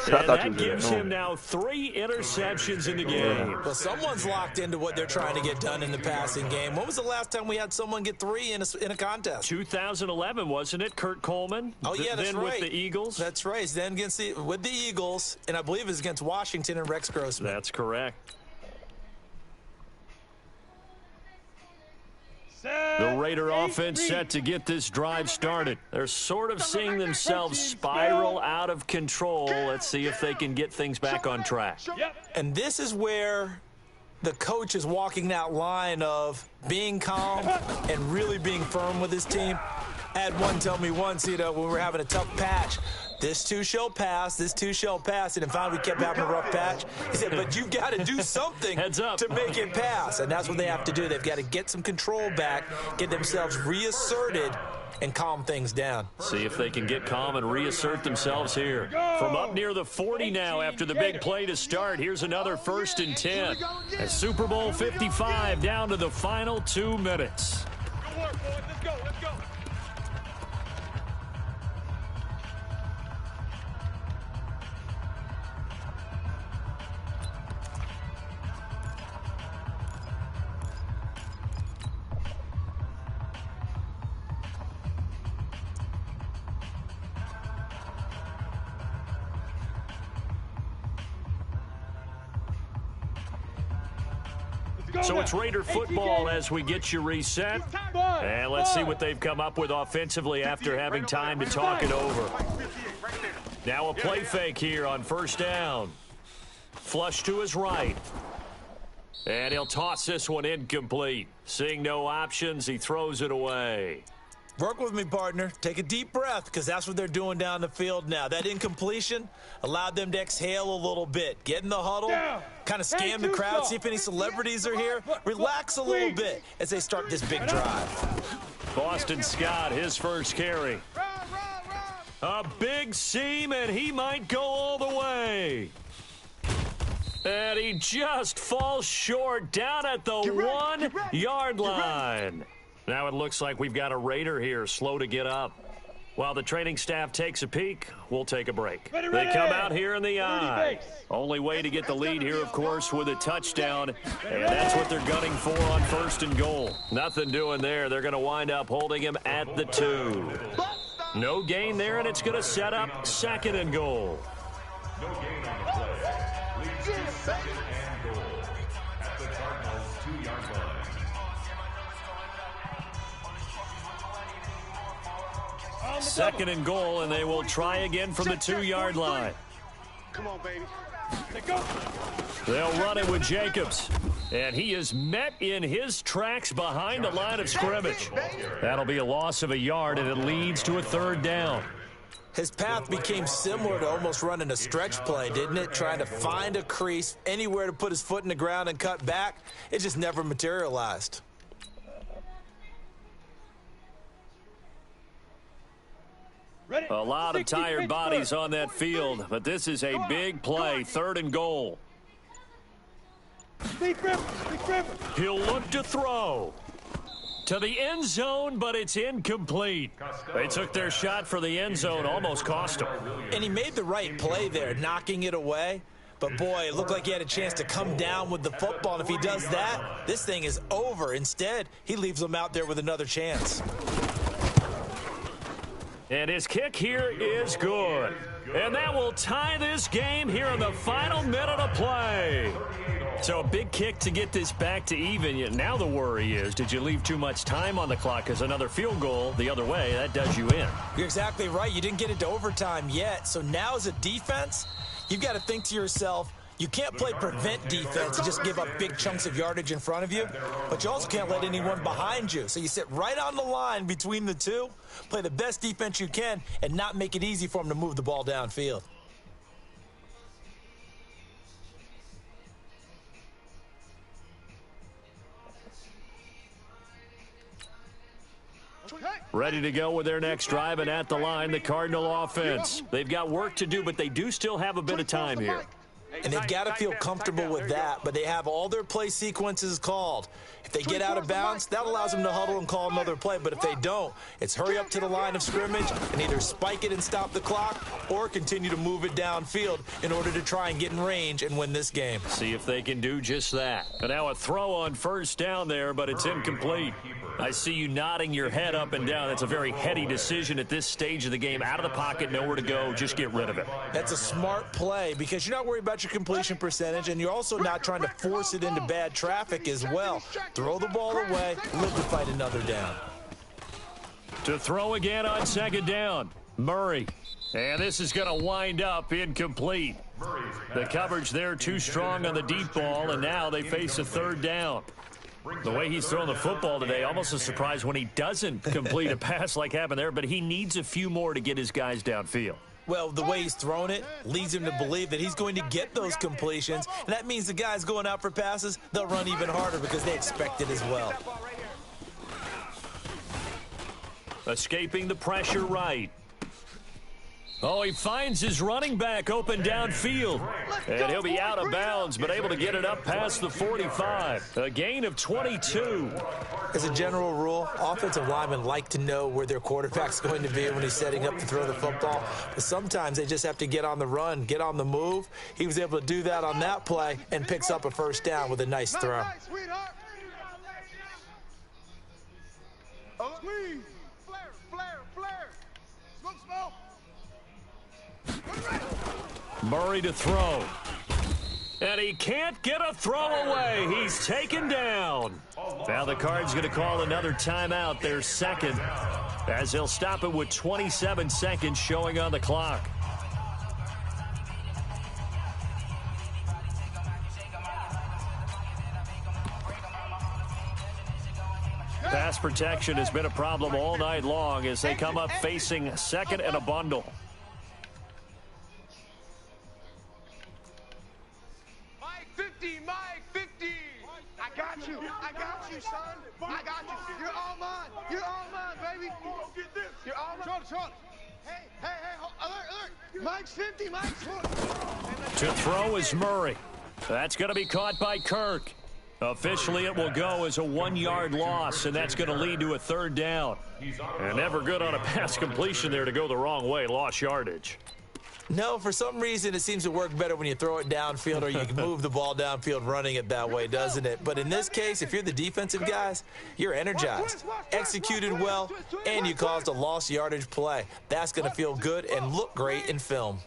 And that gives him now 3 interceptions in the game. Well, someone's locked into what they're trying to get done in the passing game. When was the last time we had someone get 3 in a contest? 2011, wasn't it? Kurt Coleman? Oh, yeah, that's then right. with the Eagles? That's right. Then with the Eagles, and I believe it was against Washington and Rex Grossman. That's correct. The Raider offense set to get this drive started. They're sort of seeing themselves spiral out of control. Let's see if they can get things back on track. And this is where the coach is walking that line of being calm and really being firm with his team. I had one tell me once, when we were having a tough patch, this too shall pass, this too shall pass. And finally we kept having a rough patch. He said, but you've got to do something to make it pass. And that's what they have to do. They've got to get some control back, get themselves reasserted, and calm things down. See if they can get calm and reassert themselves here. From up near the 40 now after the big play to start, here's another 1st and 10. As Super Bowl 55 down to the final 2 minutes. Good work, boys. Let's go. So it's Raider football as we get you reset. And let's see what they've come up with offensively after having time to talk it over. Now a play fake here on first down. Flush to his right. And he'll toss this one incomplete. Seeing no options, he throws it away. Work with me, partner. Take a deep breath, because that's what they're doing down the field now. That incompletion allowed them to exhale a little bit. Get in the huddle, kind of scan the crowd, see if any celebrities are here. Relax a little bit as they start this big drive. Boston Scott, his first carry. A big seam, and he might go all the way. And he just falls short down at the 1-yard line. Now it looks like we've got a Raider here, slow to get up. While the training staff takes a peek, we'll take a break. They come out here in the eye. Only way to get the lead here, of course, with a touchdown. And that's what they're gunning for on 1st and goal. Nothing doing there. They're going to wind up holding him at the 2. No gain there, and it's going to set up 2nd and goal. No gain on the play. Leads to 2nd and goal at the Cardinals' 2-yard line. 2nd and goal, and they will try again from the 2-yard line. Come on, baby. They'll run it with Jacobs. And he is met in his tracks behind the line of scrimmage. That'll be a loss of a yard, and it leads to a 3rd down. His path became similar to almost running a stretch play, didn't it? Trying to find a crease, anywhere to put his foot in the ground and cut back. It just never materialized. A lot of tired bodies on that field, but this is a big play, 3rd and goal. He'll look to throw to the end zone, but it's incomplete. They took their shot for the end zone, almost cost him. And he made the right play there, knocking it away. But, boy, it looked like he had a chance to come down with the football. And if he does that, this thing is over. Instead, he leaves him out there with another chance. And his kick here is good. And that will tie this game here in the final minute of play. So a big kick to get this back to even. Yet now the worry is, did you leave too much time on the clock? Because another field goal the other way, that does you in. You're exactly right. You didn't get into overtime yet. So now as a defense, you've got to think to yourself, you can't play prevent defense and just give up big chunks of yardage in front of you, but you also can't let anyone behind you. So you sit right on the line between the two, play the best defense you can, and not make it easy for them to move the ball downfield. Ready to go with their next drive, and at the line, the Cardinal offense. They've got work to do, but they do still have a bit of time here. And they've got to feel comfortable with that, but they have all their play sequences called. If they get out of bounds, that allows them to huddle and call another play. But if they don't, it's hurry up to the line of scrimmage and either spike it and stop the clock or continue to move it downfield in order to try and get in range and win this game. See if they can do just that. And now a throw on 1st down there, but it's incomplete. I see you nodding your head up and down. That's a very heady decision at this stage of the game. Out of the pocket, nowhere to go. Just get rid of it. That's a smart play because you're not worried about your completion percentage, and you're also not trying to force it into bad traffic as well. Throw the ball away, live to fight another down. To throw again on 2nd down, Murray. And this is going to wind up incomplete. The coverage there too strong on the deep ball, and now they face a 3rd down. The way he's throwing the football today, almost a surprise when he doesn't complete a pass like happened there, but he needs a few more to get his guys downfield. Well, the way he's thrown it leads him to believe that he's going to get those completions, and that means the guys going out for passes, they'll run even harder because they expect it as well. Escaping the pressure right. Oh, he finds his running back open downfield. And he'll be out of bounds, but able to get it up past the 45. A gain of 22. As a general rule, offensive linemen like to know where their quarterback's going to be when he's setting up to throw the football. But sometimes they just have to get on the run, get on the move. He was able to do that on that play and picks up a 1st down with a nice throw. Squeeze. Flare. Smoke. Murray to throw. And he can't get a throw away. He's taken down. Now the Cards going to call another timeout, their 2nd, as they'll stop it with 27 seconds showing on the clock. Pass protection has been a problem all night long as they come up facing 2nd and a bundle. Mike 50. I got you, son. I got you. You're all mine, baby. You're all mine. Charlie. Hey, alert. Mike's 50, Mike's 40. To throw is Murray. That's going to be caught by Kirk. Officially, it will go as a 1-yard loss, and that's going to lead to a 3rd down. And never good on a pass completion there to go the wrong way, lost yardage. No, for some reason, it seems to work better when you throw it downfield or you can move the ball downfield running it that way, doesn't it? But in this case, if you're the defensive guys, you're energized, executed well, and you caused a lost yardage play. That's going to feel good and look great in film.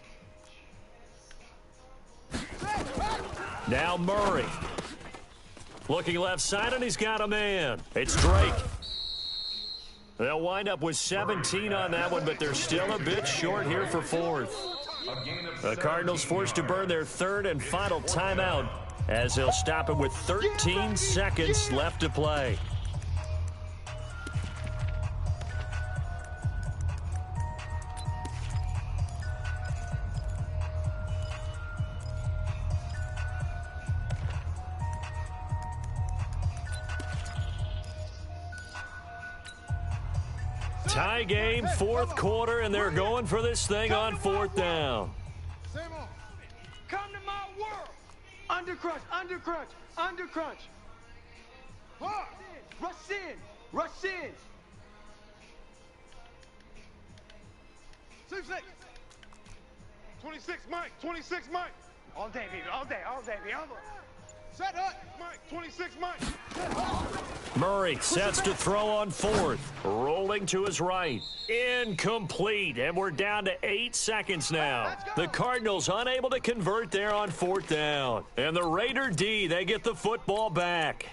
Now Murray. Looking left side, and he's got a man. It's Drake. They'll wind up with 17 on that one, but they're still a bit short here for 4th. The Cardinals forced to burn their 3rd and final timeout as they'll stop it with 13 seconds left to play. Tie game, fourth quarter, and they're going for this thing on fourth down. Come to my world. Under crunch, under crunch, under crunch. Rush in, rush in. 26, Mike, 26, Mike. All day, baby, all day, all day, baby, all day. Set up, Mike, 26, Mike. Murray sets to throw on fourth. Rolling to his right. Incomplete. And we're down to 8 seconds now. The Cardinals unable to convert there on fourth down. And the Raider D, they get the football back.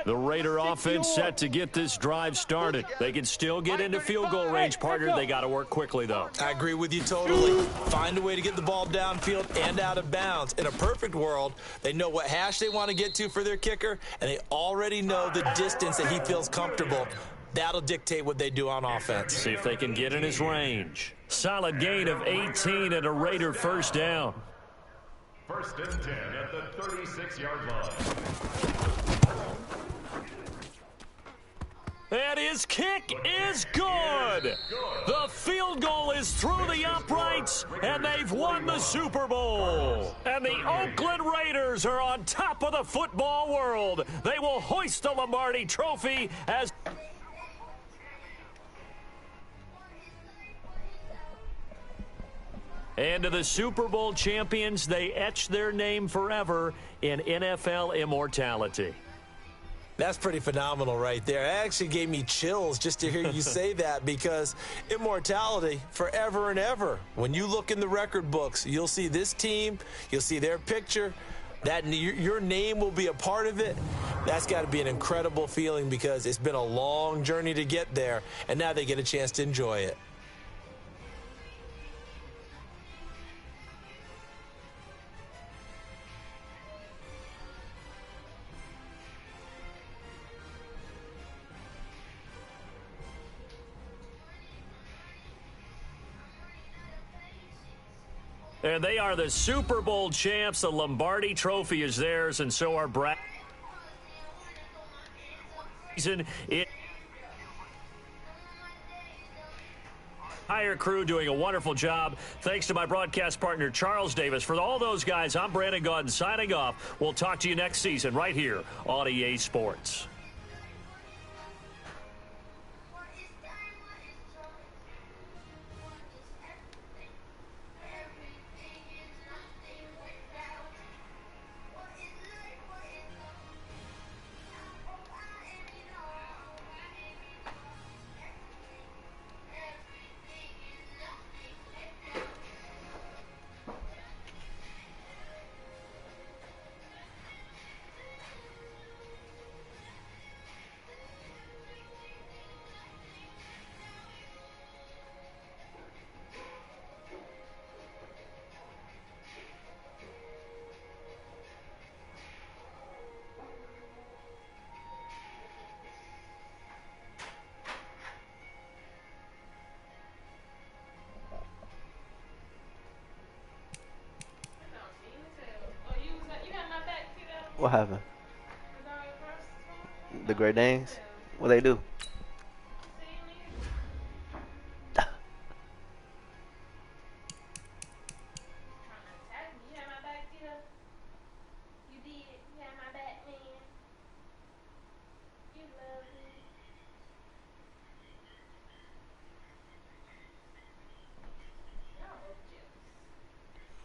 The Raider offense set to get this drive started. They can still get into field goal range, partner. They got to work quickly, though. I agree with you totally. Find a way to get the ball downfield and out of bounds. In a perfect world, they know what hash they want to get to for their kicker, and they already know the distance that he feels comfortable. That'll dictate what they do on offense. See if they can get in his range. Solid gain of 18 and a Raider first down. First and 10 at the 36-yard line. And his kick is good. The field goal is through the uprights, and they've won the Super Bowl. And the Oakland Raiders are on top of the football world. They will hoist the Lombardi Trophy as... And to the Super Bowl champions, they etch their name forever in NFL immortality. That's pretty phenomenal right there. It actually gave me chills just to hear you say that, because immortality forever and ever. When you look in the record books, you'll see this team, you'll see their picture, that your name will be a part of it. That's got to be an incredible feeling, because it's been a long journey to get there, and now they get a chance to enjoy it. And they are the Super Bowl champs. The Lombardi Trophy is theirs, and so are Brad. Entire crew doing a wonderful job. Thanks to my broadcast partner, Charles Davis. For all those guys, I'm Brandon Gaudin signing off. We'll talk to you next season right here on EA Sports. What happened? The Great Danes? What they do?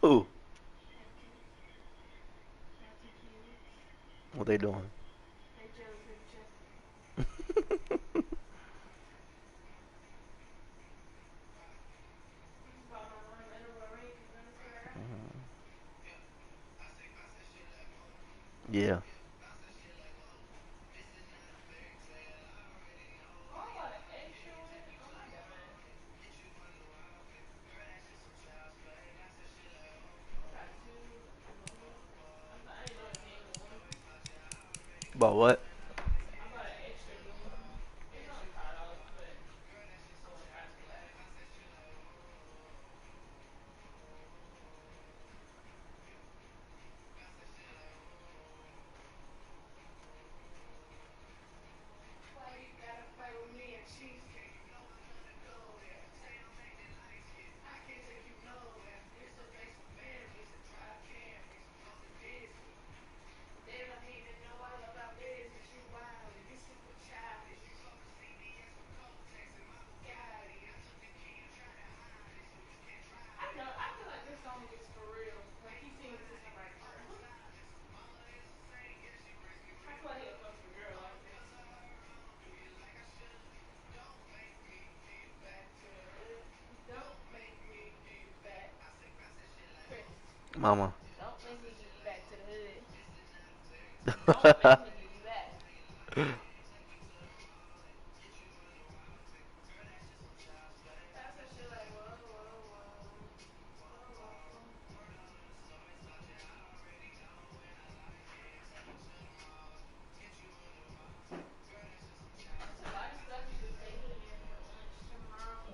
Who? What they doing? Yeah. About what? I bought an extra good one. It's only $5, but I want y'all to try it. Why you gotta fight with me and cheesecake? You know I'm gonna go there. Say I'm acting light skin. I can't take you nowhere. It's a face for families and drive Camrys. Fuck the Disney. They don't need to know all about business. You wild and you super childish. You fuck with CBS with Kotex and my Bugatti. I took the key and tried to hide it so you can't drive. I know. I feel like this song is for real. Like he's singing it to somebody for real. I feel like he'll fuck with a girl like this. Don't make me give you back. Chris, Mama. don't make me give you back to the hood. Don't make me give you back. That's that shit like whoa, whoa, whoa. Whoa, whoa, whoa. There's a lot of stuff you could take in for lunch tomorrow.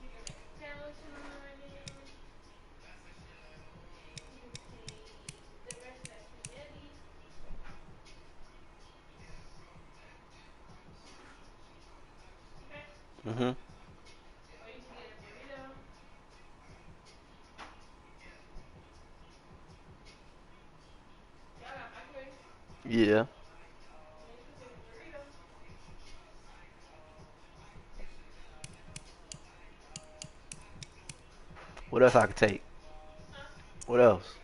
You can make a sandwich in the morning. You can take the rest of that spaghetti. Okay? Mhm. Or you can get a burrito. Y'all got microwaves? Yeah. Yeah, you can take a burrito. What else I could take? Huh? What else?